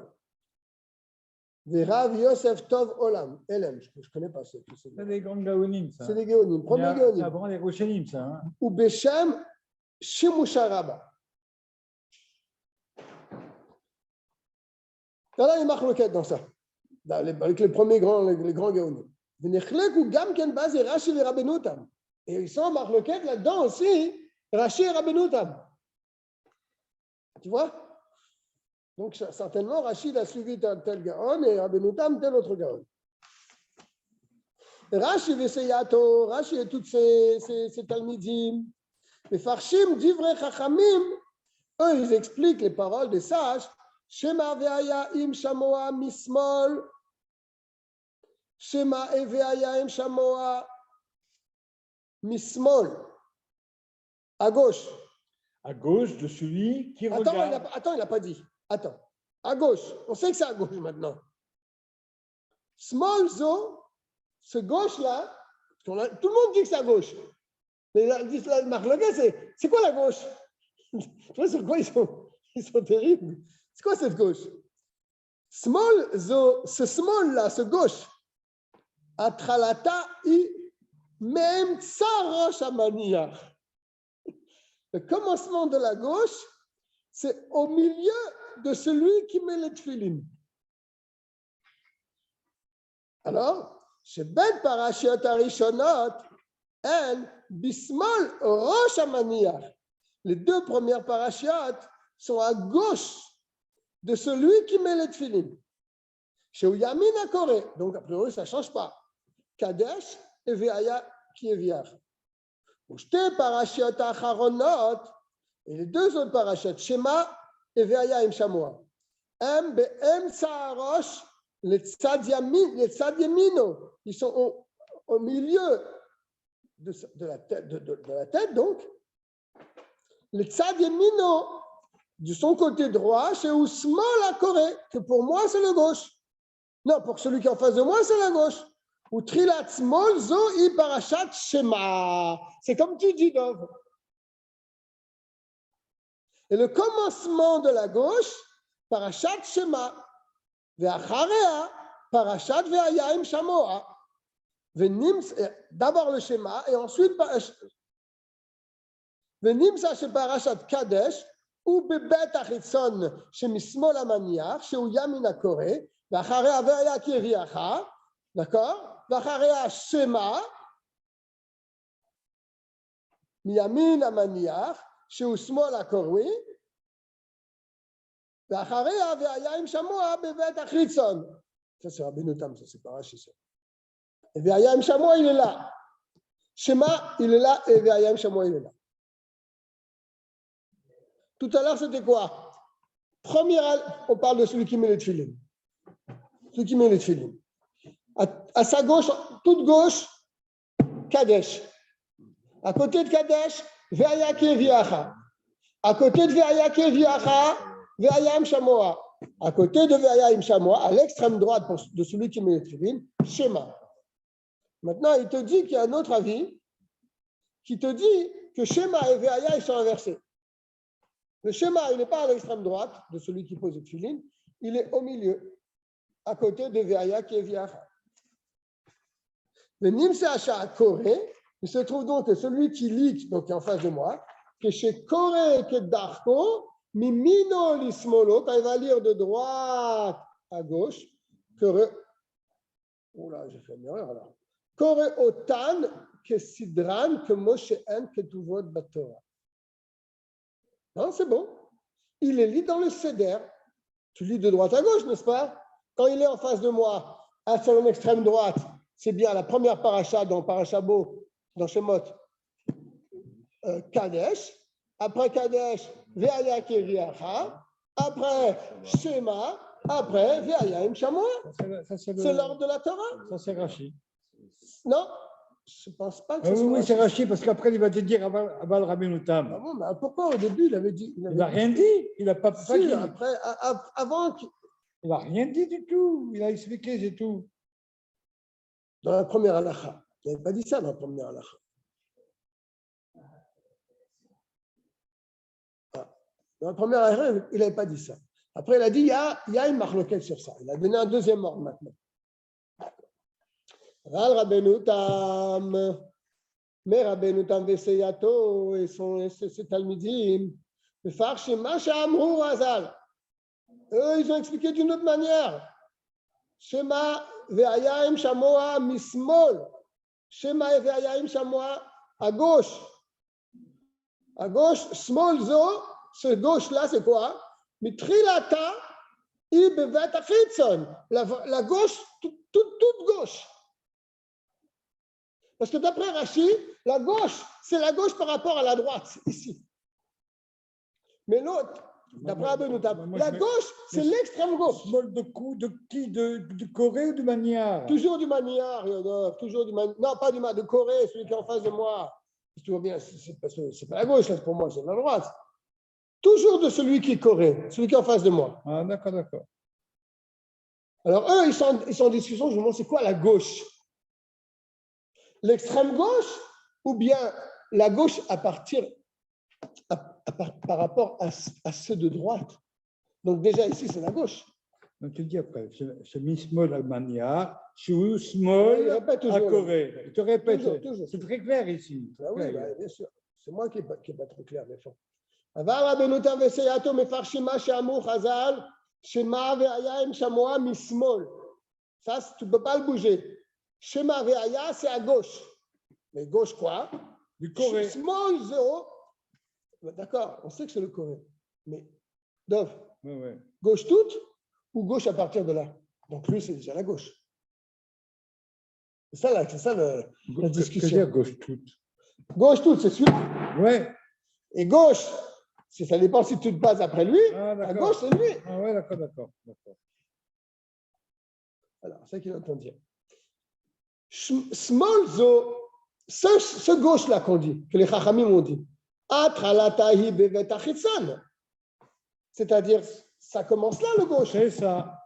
Des Rav Yosef Tov Olam. Elem, je ne connais pas ceux qui sont. C'est des grands gaonim, ça. C'est des gaonim. Premier gaonim. C'est avant les Roshanim, ça. Hein. Ou Beshem Shimusharaba. Il y a une marloquette dans ça. Avec les premiers grands, les grands gaonim. Et ils sont en marloquette là-dedans aussi. Rashi et Rabbeinu Tam. Tu vois? Donc, certainement, Rachid a suivi tel Gaon et Rabbeinu Tam tel autre Gaon. Rashi Veseyato, Rashi et toutes ces Talmidim, les Farshim, Divrei Chachamim, eux, ils expliquent les paroles des sages. Shema ve'aya im shamoa mismol, Shema ve'aya im shamoa mismol, à gauche. À gauche de celui qui regarde. Attends, il n'a pas dit. Attends, à gauche. On sait que c'est à gauche maintenant. Small zo, ce gauche-là, tout le monde dit que c'est à gauche. Mais c'est quoi la gauche? Tu vois sur quoi ils sont terribles. C'est quoi cette gauche? Small zo, ce small-là, ce gauche, atralata i même tsarosh amania. Le commencement de la gauche, c'est au milieu de celui qui met les tefilines. Alors, chez Ben Parashiot Arishonot, elle, Bismol Rosh Amaniach. Les deux premières parashiotes sont à gauche de celui qui met les tefilines. Chez Ouyamin Akore, donc a priori ça ne change pas. Kadesh et Veaya qui est viard. Ushte Parashiot Acharonot, et les deux autres parashiotes, Shema et Veaya im Shamoa. Em be'em Saarosh, les Tzad Yamino, ils sont au milieu de la tête, donc. Les Tzad Yamino, de son côté droit, chez Ousmol à Corée, que pour moi c'est le gauche. Non, pour celui qui est en face de moi, c'est la gauche. Ou Trilat Smol Zo I Parashat Shema. C'est comme tu dis, Dov. Et le commencement de la gauche, Parashat Shema. Ve'acharea, Parashat Ve'aya im Shamoa. D'abord le Shema, et ensuite Ve'nimsa chez Parashat Kadesh, ou Bebet Achitzon chez Mismol Amaniach, chez Ouyamin Akore, Ve'acharea Ve'aya qui est Viacha, d'accord? Ve'acharea Shema, Miyamin Amaniach, chez Usmol Akore, Ve'acharea Ve'aya im Shamoa Bebet Achitzon. Ça c'est Rabbeinu Tam, ça c'est pas Rashi. Et Ve'aya im Shamoa, il est là. Shema, il est là, et Ve'aya im Shamoa, il est là. Tout à l'heure, c'était quoi? On parle de celui qui met les tefilines. Celui qui met les tefilines. À sa gauche, toute gauche, Kadesh. À côté de Kadesh, Ve'aya qui est Viacha. À côté de Ve'aya qui est Viacha, Ve'aya im Shamoa. à côté de Ve'aya im Shamoa, à l'extrême droite de celui qui met les tefilin, Shema. Maintenant, il te dit qu'il y a un autre avis qui te dit que Shema et Ve'aya, ils sont inversés. Le Shema, il n'est pas à l'extrême droite de celui qui pose les tefilin, il est au milieu, à côté de Ve'aya qui est Viacha. Le Nimse Asha Koré, il se trouve donc que celui qui lit, donc qui est en face de moi, que chez Koré et que Darko, Mimino Lismolo, quand il va lire de droite à gauche, Koré, oh là, j'ai fait une erreur là. Koré Otan, que Sidran, que Moshe En, que Tuvot Batora. Non, c'est bon. Il est lit dans le Seder. Tu lis de droite à gauche, n'est-ce pas? Quand il est en face de moi, à son extrême droite, c'est bien la première paracha dans Parachabo, dans Shemot, Kadesh. Après Kadesh, Ve'aya Kiriacha. Après Shema. Après Ve'aya im Shamoa. C'est l'ordre de la Torah. Ça, c'est Rashi. Non, je ne pense pas que Oui, ce soit oui, c'est Rashi, parce qu'après, il va te dire Abal Rabbeinu-Tam. Ah bon, mais pourquoi au début il avait dit. Il n'a rien dit. Il n'a pas Si, dit. après, avant, Il n'a rien dit du tout. Il a expliqué, c'est tout. dans la première halakha, il n'avait pas dit ça dans la première halakha. Dans la première halakha, il n'avait pas dit ça. Après, il a dit il y a une marloquette sur ça. Il a donné un deuxième ordre maintenant. Ral Rabbeinu Tam, mais Rabbeinu Tam Veseyato et ses Talmidim, le Farshim Masha Amrou Hazal. Eux, ils ont expliqué d'une autre manière. Shema Ve'aya im Shamoa mismol. Shema Ve'aya im Shamoa à gauche. À gauche, small zo, ce gauche-là, c'est quoi? Mitrilata i bevet achitzon. La gauche, toute gauche. Parce que d'après Rashi, la gauche, c'est la gauche par rapport à la droite, ici. Mais l'autre, d'après Rabbeinu Tam, la gauche, c'est l'extrême gauche. Small de qui? De Corée ou de Maniar? Toujours du Maniar, toujours du Maniar. Non, pas du Maniar, de Corée, celui qui est en face de moi. Tu vois bien, c'est pas la gauche, là, pour moi, c'est la droite. Toujours de celui qui est Corée, celui qui est en face de moi. Ah, d'accord, d'accord. Alors, eux, ils sont en discussion, je me demande, c'est quoi la gauche? L'extrême gauche ou bien la gauche par rapport à ceux de droite? Donc déjà ici, c'est la gauche. Donc tu dis après, c'est Mismol à Maniar, Chou Small à Corée. Il te répète, toujours. C'est très clair ici. Ah oui, bien sûr. C'est moi qui n'est pas trop clair, des fois. Aval Rabbeinu Tam Veseyato mefarshima she'amou chazal shema ve'aya im shamoa mismol. Ça, tu ne peux pas le bouger. Shema ve'aya, c'est à gauche. Mais gauche quoi? Du Corée. Small zo. D'accord, on sait que c'est le Corée. Mais, Dov, Ouais. gauche toute ou gauche à partir de là? Donc lui, c'est déjà la gauche. C'est ça la discussion. C'est-à-dire gauche toute. Gauche toute, c'est celui-là. Ouais. Et gauche, ça dépend si tu te bases après lui. Ah, À gauche, c'est lui. Ah ouais, d'accord. Alors, c'est ça qu'il entend dire. Small zo, ce gauche-là qu'on dit, que les Chachamim ont dit, Atralatahi bevet achitsan. C'est-à-dire, ça commence là, le gauche. C'est ça.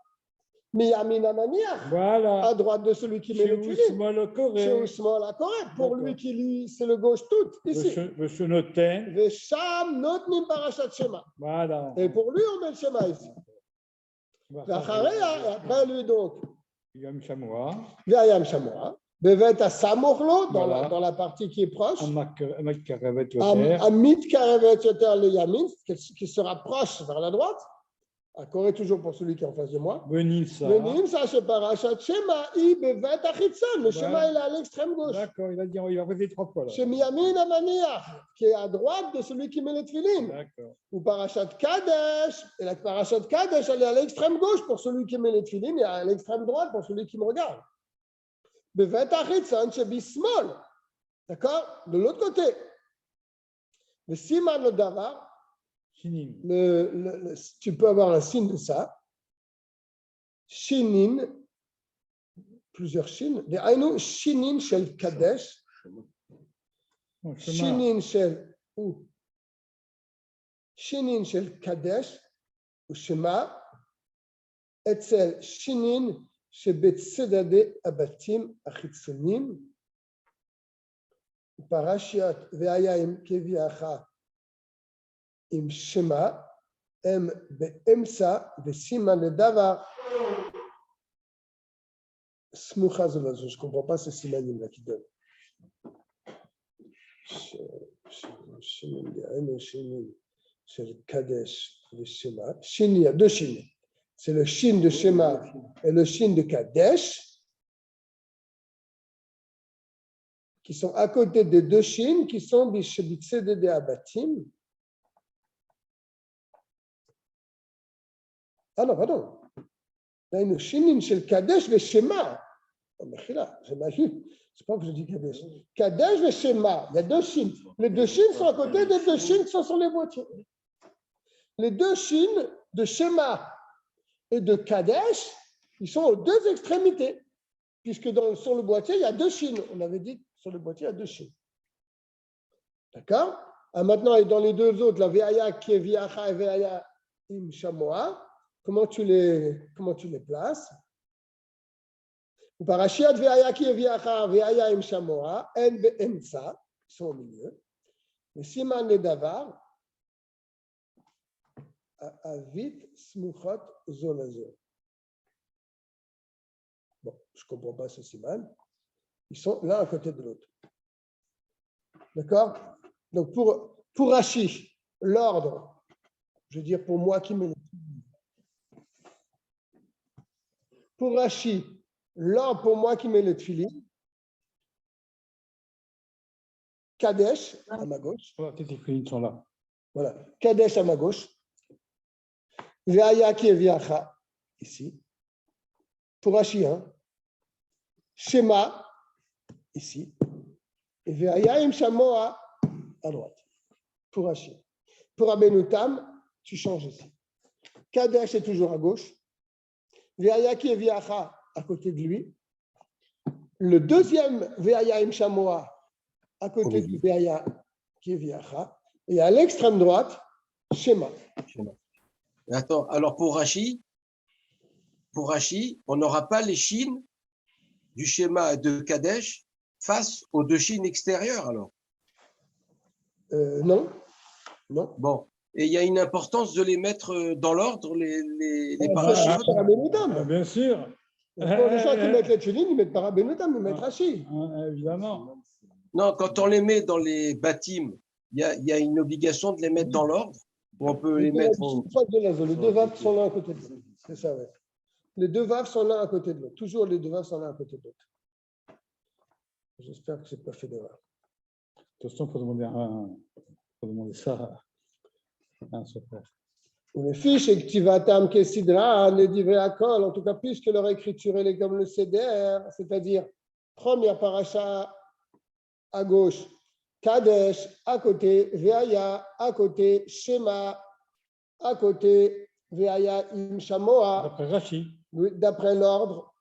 Miyamina Maniach. Voilà. À droite de celui qui met le Chou tuile. Small au Corée. Chez Ousmane la Corée. Pour lui qui lit, c'est le gauche toute, ici. Monsieur Noten. Vesham notnim parashat Shema. Voilà. Et pour lui, on met le Shema ici. Après lui, donc, Yom Shamoa. Ve'ayam Shamoa. Bevet à Samorlo, Voilà. dans la partie qui est proche. Amak Karevet Yoter. Amit Karevet Yoter le Yamin, qui se rapproche vers la droite. À Corée, toujours pour celui qui est en face de moi. Benissa. Venim, ça se parachat Shema, I bevet achitsan. Le Shema, il est à l'extrême gauche. D'accord, il va répéter 3 fois là. Chez Miyamin Amaniach, qui est à droite de celui qui met les tefilin. D'accord. Ou Parashat Kadesh. Et la Parashat Kadesh, elle est à l'extrême gauche pour celui qui met les tefilin et à l'extrême droite pour celui qui me regarde. Bevet achitsan chez Bismol. D'accord? De l'autre côté. Le Siman le Davar. Shinim. Tu peux avoir un signe de ça. Shinin, plusieurs chines. Les Aïnou, Shinin shel Kadesh. Shinin shel ou Shinin shel Kadesh ou Shema אצל שינין שבצדדי הבתים החיצוניים, פרשיית והיה עם כביאך עם שמה, הם באמצע וסימן לדבר סמוכה זו לזו. Je ne comprends pas ces simanim là qui donnent. של קדש ושמה. שין, il y a deux chines. C'est le shin de Shema et le shin de Kadesh, qui sont à côté des deux chines qui sont Bishebitsede de Abatim. Ah non, pardon. Il y a une chine chez Kadesh et Shema. C'est pas que je dis Kadesh. Kadesh et Shema. Il y a deux chines. Les deux chines sont à côté des deux chines qui sont sur les boîtiers. Les deux chines de Shema et de Kadesh, ils sont aux deux extrémités. Puisque sur le boîtier, il y a deux chines. On avait dit que sur le boîtier, il y a deux chines. D'accord? Maintenant, dans les deux autres, la Veaya qui est Viacha et Veaya im Shamoa, comment tu les places? Parashiat Veaya qui est Viacha, Veaya im Shamoa, En be'emsa, ils sont au milieu. Le Siman le Davar, Avit Smuchot Zolazo. Bon, je ne comprends pas ce siman. Ils sont l'un à côté de l'autre. D'accord? Donc, pour Rashi, l'ordre, je veux dire pour moi qui me le filin. Pour Rashi, l'ordre pour moi qui me le filin. Kadesh à ma gauche. Tes filines sont là. Voilà. Kadesh à ma gauche. Veaya qui est Viacha, ici. Pour Rashi, hein? Shema, ici. Et Veaya im Shamoa, à droite. Pour Rashi. Pour Rabbeinu Tam, tu changes ici. Kadesh est toujours à gauche. Veaya qui est Viacha, à côté de lui. Le deuxième Veaya im Shamoa, à côté du Veaya qui est Viacha. Et à l'extrême droite, Shema. Attends, alors pour Rashi, on n'aura pas les chines du schéma de Kadesh face aux deux chines extérieures alors? Non. Non. Bon, et il y a une importance de les mettre dans l'ordre, les parachutes. Bien sûr. Pour les gens qui mettent les chilines, ils mettent pas Rabbeinu Tam, ils mettent Rashi. Évidemment. Non, quand on les met dans les bâtiments, il y a une obligation de les mettre dans l'ordre. On peut les mettre. Les deux vaves sont l'un à côté de l'autre. C'est ça, ouais. Les deux vaves sont l'un à côté de l'autre. Toujours les deux vaves sont l'un à côté de l'autre. J'espère que c'est pas fait d'erreur. De toute façon, il faut demander ça à un sophère. Les fiches et Ktivatam Kesidra, les divrei Akol, en tout cas, puisque leur écriture est comme le Seder, c'est-à-dire première paracha à gauche, Kadesh à côté, Veaya à côté, Shema à côté, Veaya im Shamoa. D'après Rashi. D'après l'ordre,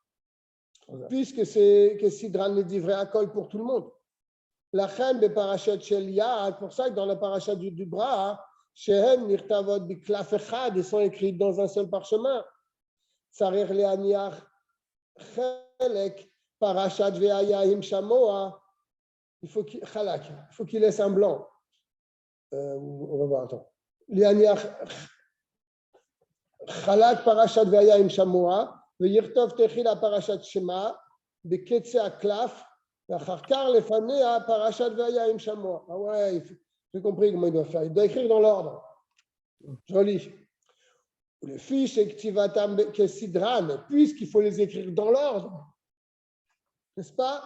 puisque c'est que Sidran le divrei Akol pour tout le monde. La reine de parachat Shel Yad, pour ça que dans la paracha du bras, Shehen Nirtavot Biklaf Echad, ils sont écrits dans un seul parchemin. Tsarir Leaniach Chelek Parashat Veaya im Shamoa. Il faut qu'il laisse un blanc. On va voir, attends. Leaniach Chalak Parashat Veaya im Shamoa. ויכתוב תחילה פרשת שמע, בקצה הקלף, ואחר כך לפניה פרשת והיה עם שמוע. Ah ouais, j'ai compris comment il doit faire. Il doit écrire dans l'ordre. Joli. Les fiches et Ktivatam Kesidran, puisqu'il faut les écrire dans l'ordre, n'est-ce pas?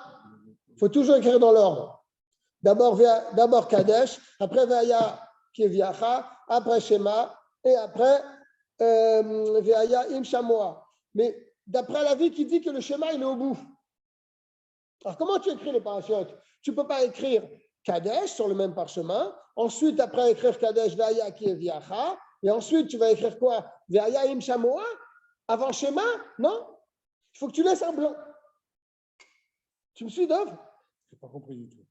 Il faut toujours écrire dans l'ordre. D'abord Kadesh, après Veaya qui est Viacha, après Shema, et après Veaya im Shamoa. Mais d'après la vie qui dit que le schéma il est au bout. Alors comment tu écris les parachutes? Tu ne peux pas écrire Kadesh sur le même parchemin, ensuite après écrire Kadesh Veaya qui est Viacha, et ensuite tu vas écrire quoi? Veaya im Shamoa avant schéma? Non, il faut que tu laisses un blanc. Tu me suis, Dov? Je n'ai pas compris du tout.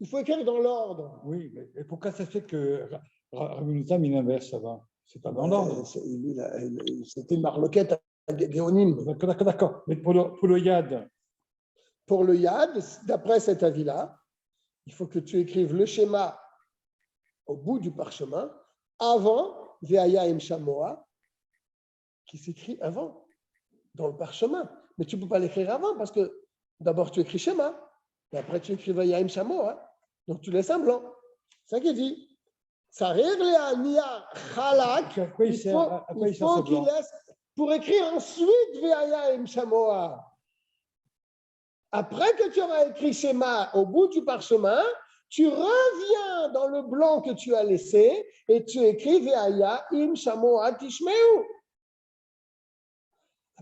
Il faut écrire dans l'ordre. Oui, mais pourquoi ça fait que Rabbeinu Tam il inverse, ça va? C'est pas dans l'ordre. C'était une marloquette Géonim. D'accord. Mais pour le Yad, Pour le Yad, d'après cet avis-là, il faut que tu écrives le schéma au bout du parchemin, avant Veaya Im Shamoa, qui s'écrit avant, dans le parchemin. Mais tu ne peux pas l'écrire avant, parce que d'abord tu écris schéma, et après tu écris Veaya Im Shamoa. Donc tu laisses un blanc. C'est ça qu'il dit. Sarir le Ania Chalak, à quoi il sert ce qu'il blanc? laisse pour écrire ensuite Veaya Im Shamoa. Après que tu auras écrit schéma au bout du parchemin, tu reviens dans le blanc que tu as laissé et tu écris Veaya Im Shamoa Tishmeu.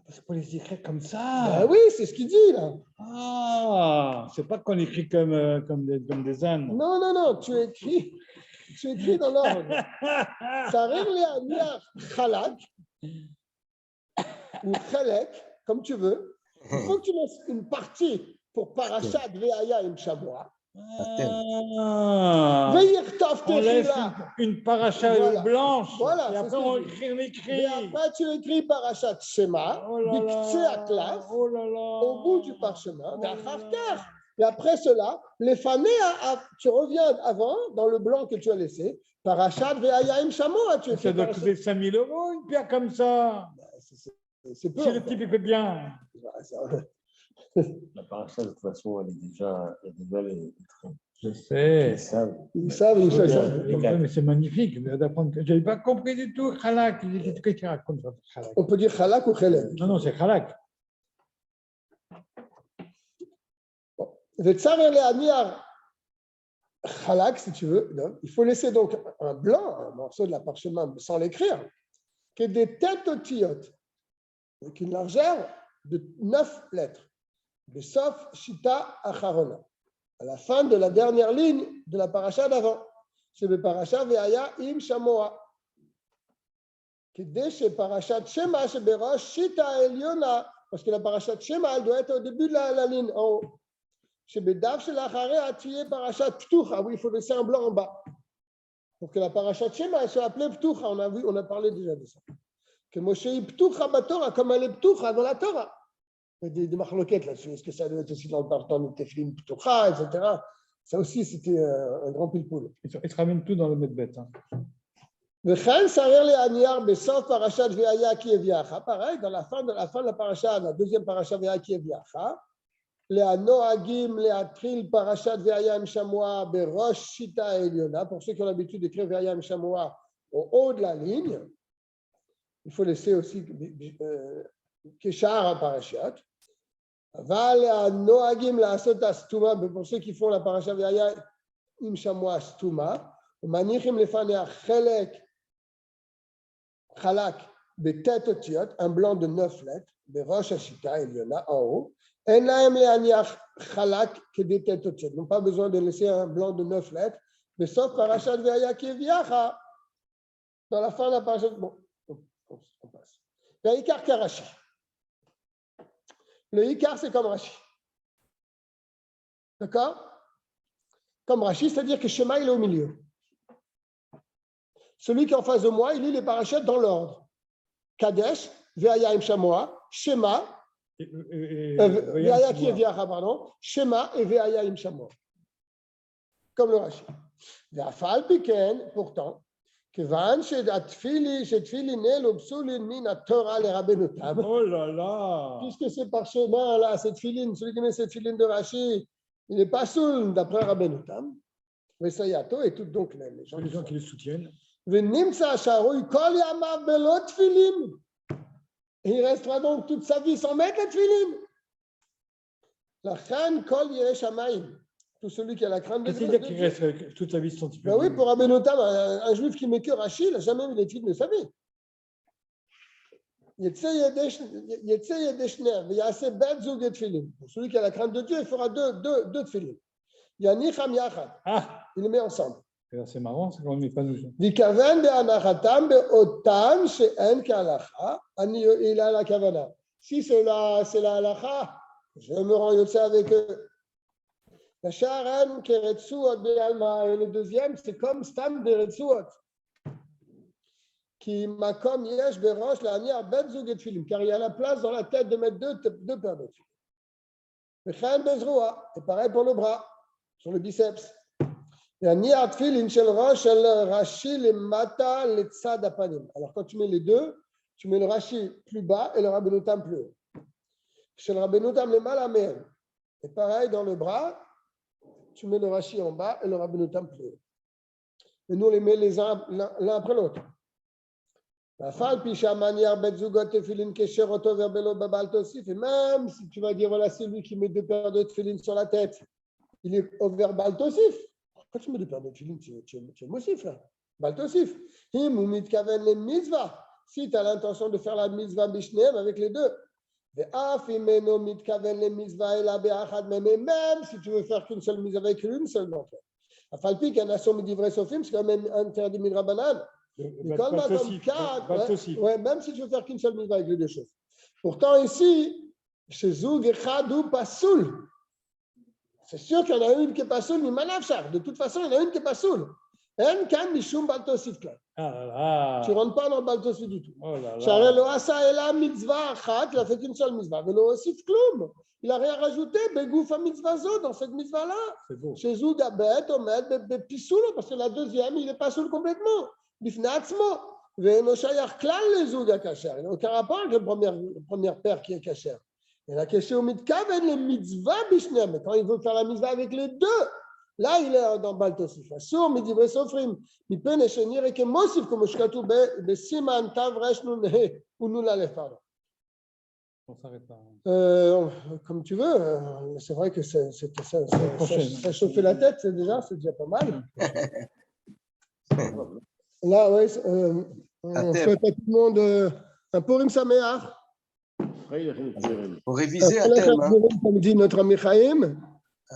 C'est pour les écrire comme ça. Ben oui, c'est ce qu'il dit là. Ah, c'est pas qu'on écrit comme des ânes. Non, tu écris dans l'ordre. Sarir le Ania Chalak ou Chalek, comme tu veux. Il faut que tu laisses une partie pour Parashat Veaya Im Shamoa. Ah, Veillirtov on laisse Techila. une paracha Voilà. blanche. Voilà, et c'est après ce que on je dis. écrit. Et après, tu écris Parashat Shema, Oh là Biktsé là. Aklaf, Oh là là. au bout du parchemin, Oh là là. et après cela, les fanés, tu reviens avant, dans le blanc que tu as laissé, Parashat Ve'aya Im Shamoa, tu Ça écris doit Parashat. coûter 5 000 € une pierre comme ça. C'est peu. Si le encore. type il fait bien. La paracha, de toute façon, il y a déjà les trains. Je sais. Ils savent. Ils savent où ça vient. Mais c'est magnifique d'apprendre. Je n'avais pas compris du tout. Khalak. Qu'est-ce que tu racontes, Khalak? On peut dire Chalak ou Chelek. Non, c'est Khalak. Vetsarer le Aniar Chalak, si tu veux. Non. Il faut laisser donc un blanc, un morceau de la parchemin sans l'écrire, qui est des têtes otiotes, avec une largeur de 9 lettres. Besof Shita Acharona. À la fin de la dernière ligne de la paracha d'avant. C'est le paracha Veaya Im Shamoa. Kidé chez parachat Shema, chez Berosh Shita Eliona. Parce que la paracha Shema, elle doit être au début de la ligne en haut. Chez Bedav, chez l'Acharé, a tué parachat Ptucha. Oui, il faut laisser un blanc en bas. Pour que la paracha Shema, elle soit appelée Ptucha. On a parlé déjà de ça. Que Moshe Ptucha Batora, comme elle est Ptucha dans la Torah. Des marloquettes là-dessus. Est-ce que ça doit être aussi dans le partant de Tefilin Ptucha, etc. Ça aussi, c'était un grand pile-poule. Il te ramène tout dans le Medbet. V'chen sarir le aniar besof parashat Ve'aya ki eviacha. Pareil, dans la fin de la paracha, la deuxième paracha Ve'aya ki eviacha. Le anoagim le atril parashat Ve'aya Im Shamoa berosh shita eliona. Pour ceux qui ont l'habitude d'écrire Ve'aya Im Shamoa au haut de la ligne, il faut laisser aussi keshar parashat. Val anoagim la asota stuma. Pour ceux qui font la paracha Ve'aya Im Shamoa stuma. Manichim lefanea chelek. Chalak, betet otiot, un blanc de 9 lettres, de roche ashita, il y en a en haut. En laem le aniach chalak, que des têtes otiot. Ils n'ont pas besoin de laisser un blanc de 9 lettres, mais sauf parachat ve'aya qui viacha. Dans la fin de la parachat, bon, on passe. Le Ikar Karashi. Le Ikar, c'est comme Rashi. D'accord? Comme Rashi, c'est-à-dire que Shema, il est au milieu. Celui qui est en face de moi, il lit les parachutes dans l'ordre. Kadesh, Ve'aya Im Shamoa, Shema, Ve'aya ki eviacha, pardon, Shema et Ve'aya Im Shamoa. Comme le Rashi. Ve'afal piken, pourtant, Kevan shetfilin elo psulin min ha-Torah le Rabbenotam. Oh là là. Puisque ce parchemin-là, cette filine, celui qui met cette filine de Rashi, il n'est pas soul d'après Rabbenotam. Ve'sayato et tout donc les gens qui le soutiennent. Et il restera donc toute sa vie sans mettre la tefilin. La chan kol yireh shamayim. Tout celui qui a la crainte de Dieu. C'est-à-dire qu'il reste toute sa vie sans tefilin. Ben oui, pour Rabbenotam, un juif qui met que Rashi, il n'a jamais mis les tefilin de sa vie. Pour celui qui a la crainte de Dieu, il fera deux tefilin. Yanicham yachad. Il les met ensemble. C'est marrant, c'est qu'on ne met pas nous. Dikaven be'anachatam be'otam she'en ka'alacha, il a la kavana. Si c'est la halacha, je me rends yotse avec eux. La sharen keretsuot be'alma, et le deuxième, c'est comme stam be'retsuot. Qui makom yesh berosh la'aniar bet zug et tefillin, car il y a la place dans la tête de mettre deux paires de tefillin. V'chen bezroa, et pareil pour le bras, sur le biceps. L'aniar tefillin shel rosh shel rashi lemata letzad apanim. Alors quand tu mets les deux, tu mets le rashi plus bas et le rabbenutam plus haut. Shel rabbenutam lemala mehem. Et pareil dans le bras, tu mets le rashi en bas et le rabbenutam plus haut. Et nous on les met les uns l'un après l'autre. Et même si tu vas dire, voilà, c'est lui qui met deux paires de tefillin sur la tête, il est au vers baltosif. Quand tu mets deux paires de tefillin, tu es moussif là. Baltosif. Si tu as l'intention de faire la mitzvah bishneem avec les deux. Mais même si tu veux faire qu'une seule mitzvah avec une seule d'entre elles. Afalpi qu'il y en a son midivre sofim, c'est quand même interdit midrabanan. Ouais, même si tu veux faire qu'une seule mitzvah avec les deux choses. Pourtant, ici, chez Zoug et Khadou Pasoul, c'est sûr qu'il y en a une qui est Pasoul, mais Manavchar. De toute façon, il y en a une qui est Pasoul. En kan mishum baltosif kla. Tu ne rentres pas dans le baltosif du tout. Charel Oasa et la mitzvah achat, il a fait qu'une seule mitzvah. Mais l'osif kloum. Il n'a rien rajouté, Begouf à mitzvah zo, dans cette mitzvah-là. Chez Zoug Abet, Omed, Bepisoul, parce que la deuxième, il n'est pas soul complètement. Bifnatzmo, Venoshayar klal le Zoug à Kacher. Il n'a aucun rapport avec la première paire qui est Kacher. Et la question au mitkaven, le mitzvah bishner, mais quand il veut faire la mitzvah avec les deux, là il est dans Baltosif. Assur, midivre sofrim, mipen eshenir et que mosif, comme shkatu besiman tavresh nune, ou nous la lève, pardon. On s'arrête là. Comme tu veux, c'est vrai que ça chauffer la tête, c'est déjà pas mal. Là, oui, on souhaite à tout le monde un Purim Sameach. Pour réviser à thème. Comme dit notre ami Chaim.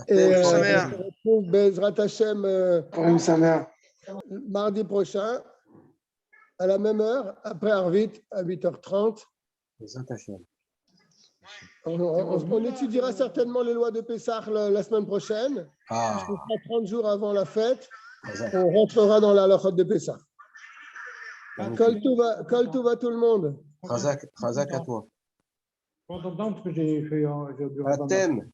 Et on Sameach. se retrouve Bezrat Hashem Purim Sameach. mardi prochain à la même heure, après Arvit, à 8h30. On étudiera certainement les lois de Pessah la semaine prochaine. Ah, Ce sera 30 jours avant la fête. On rentrera dans la halachot de Pessah. Kol Tova tout le monde. Razak à toi. Pendant que j'ai fait À thème.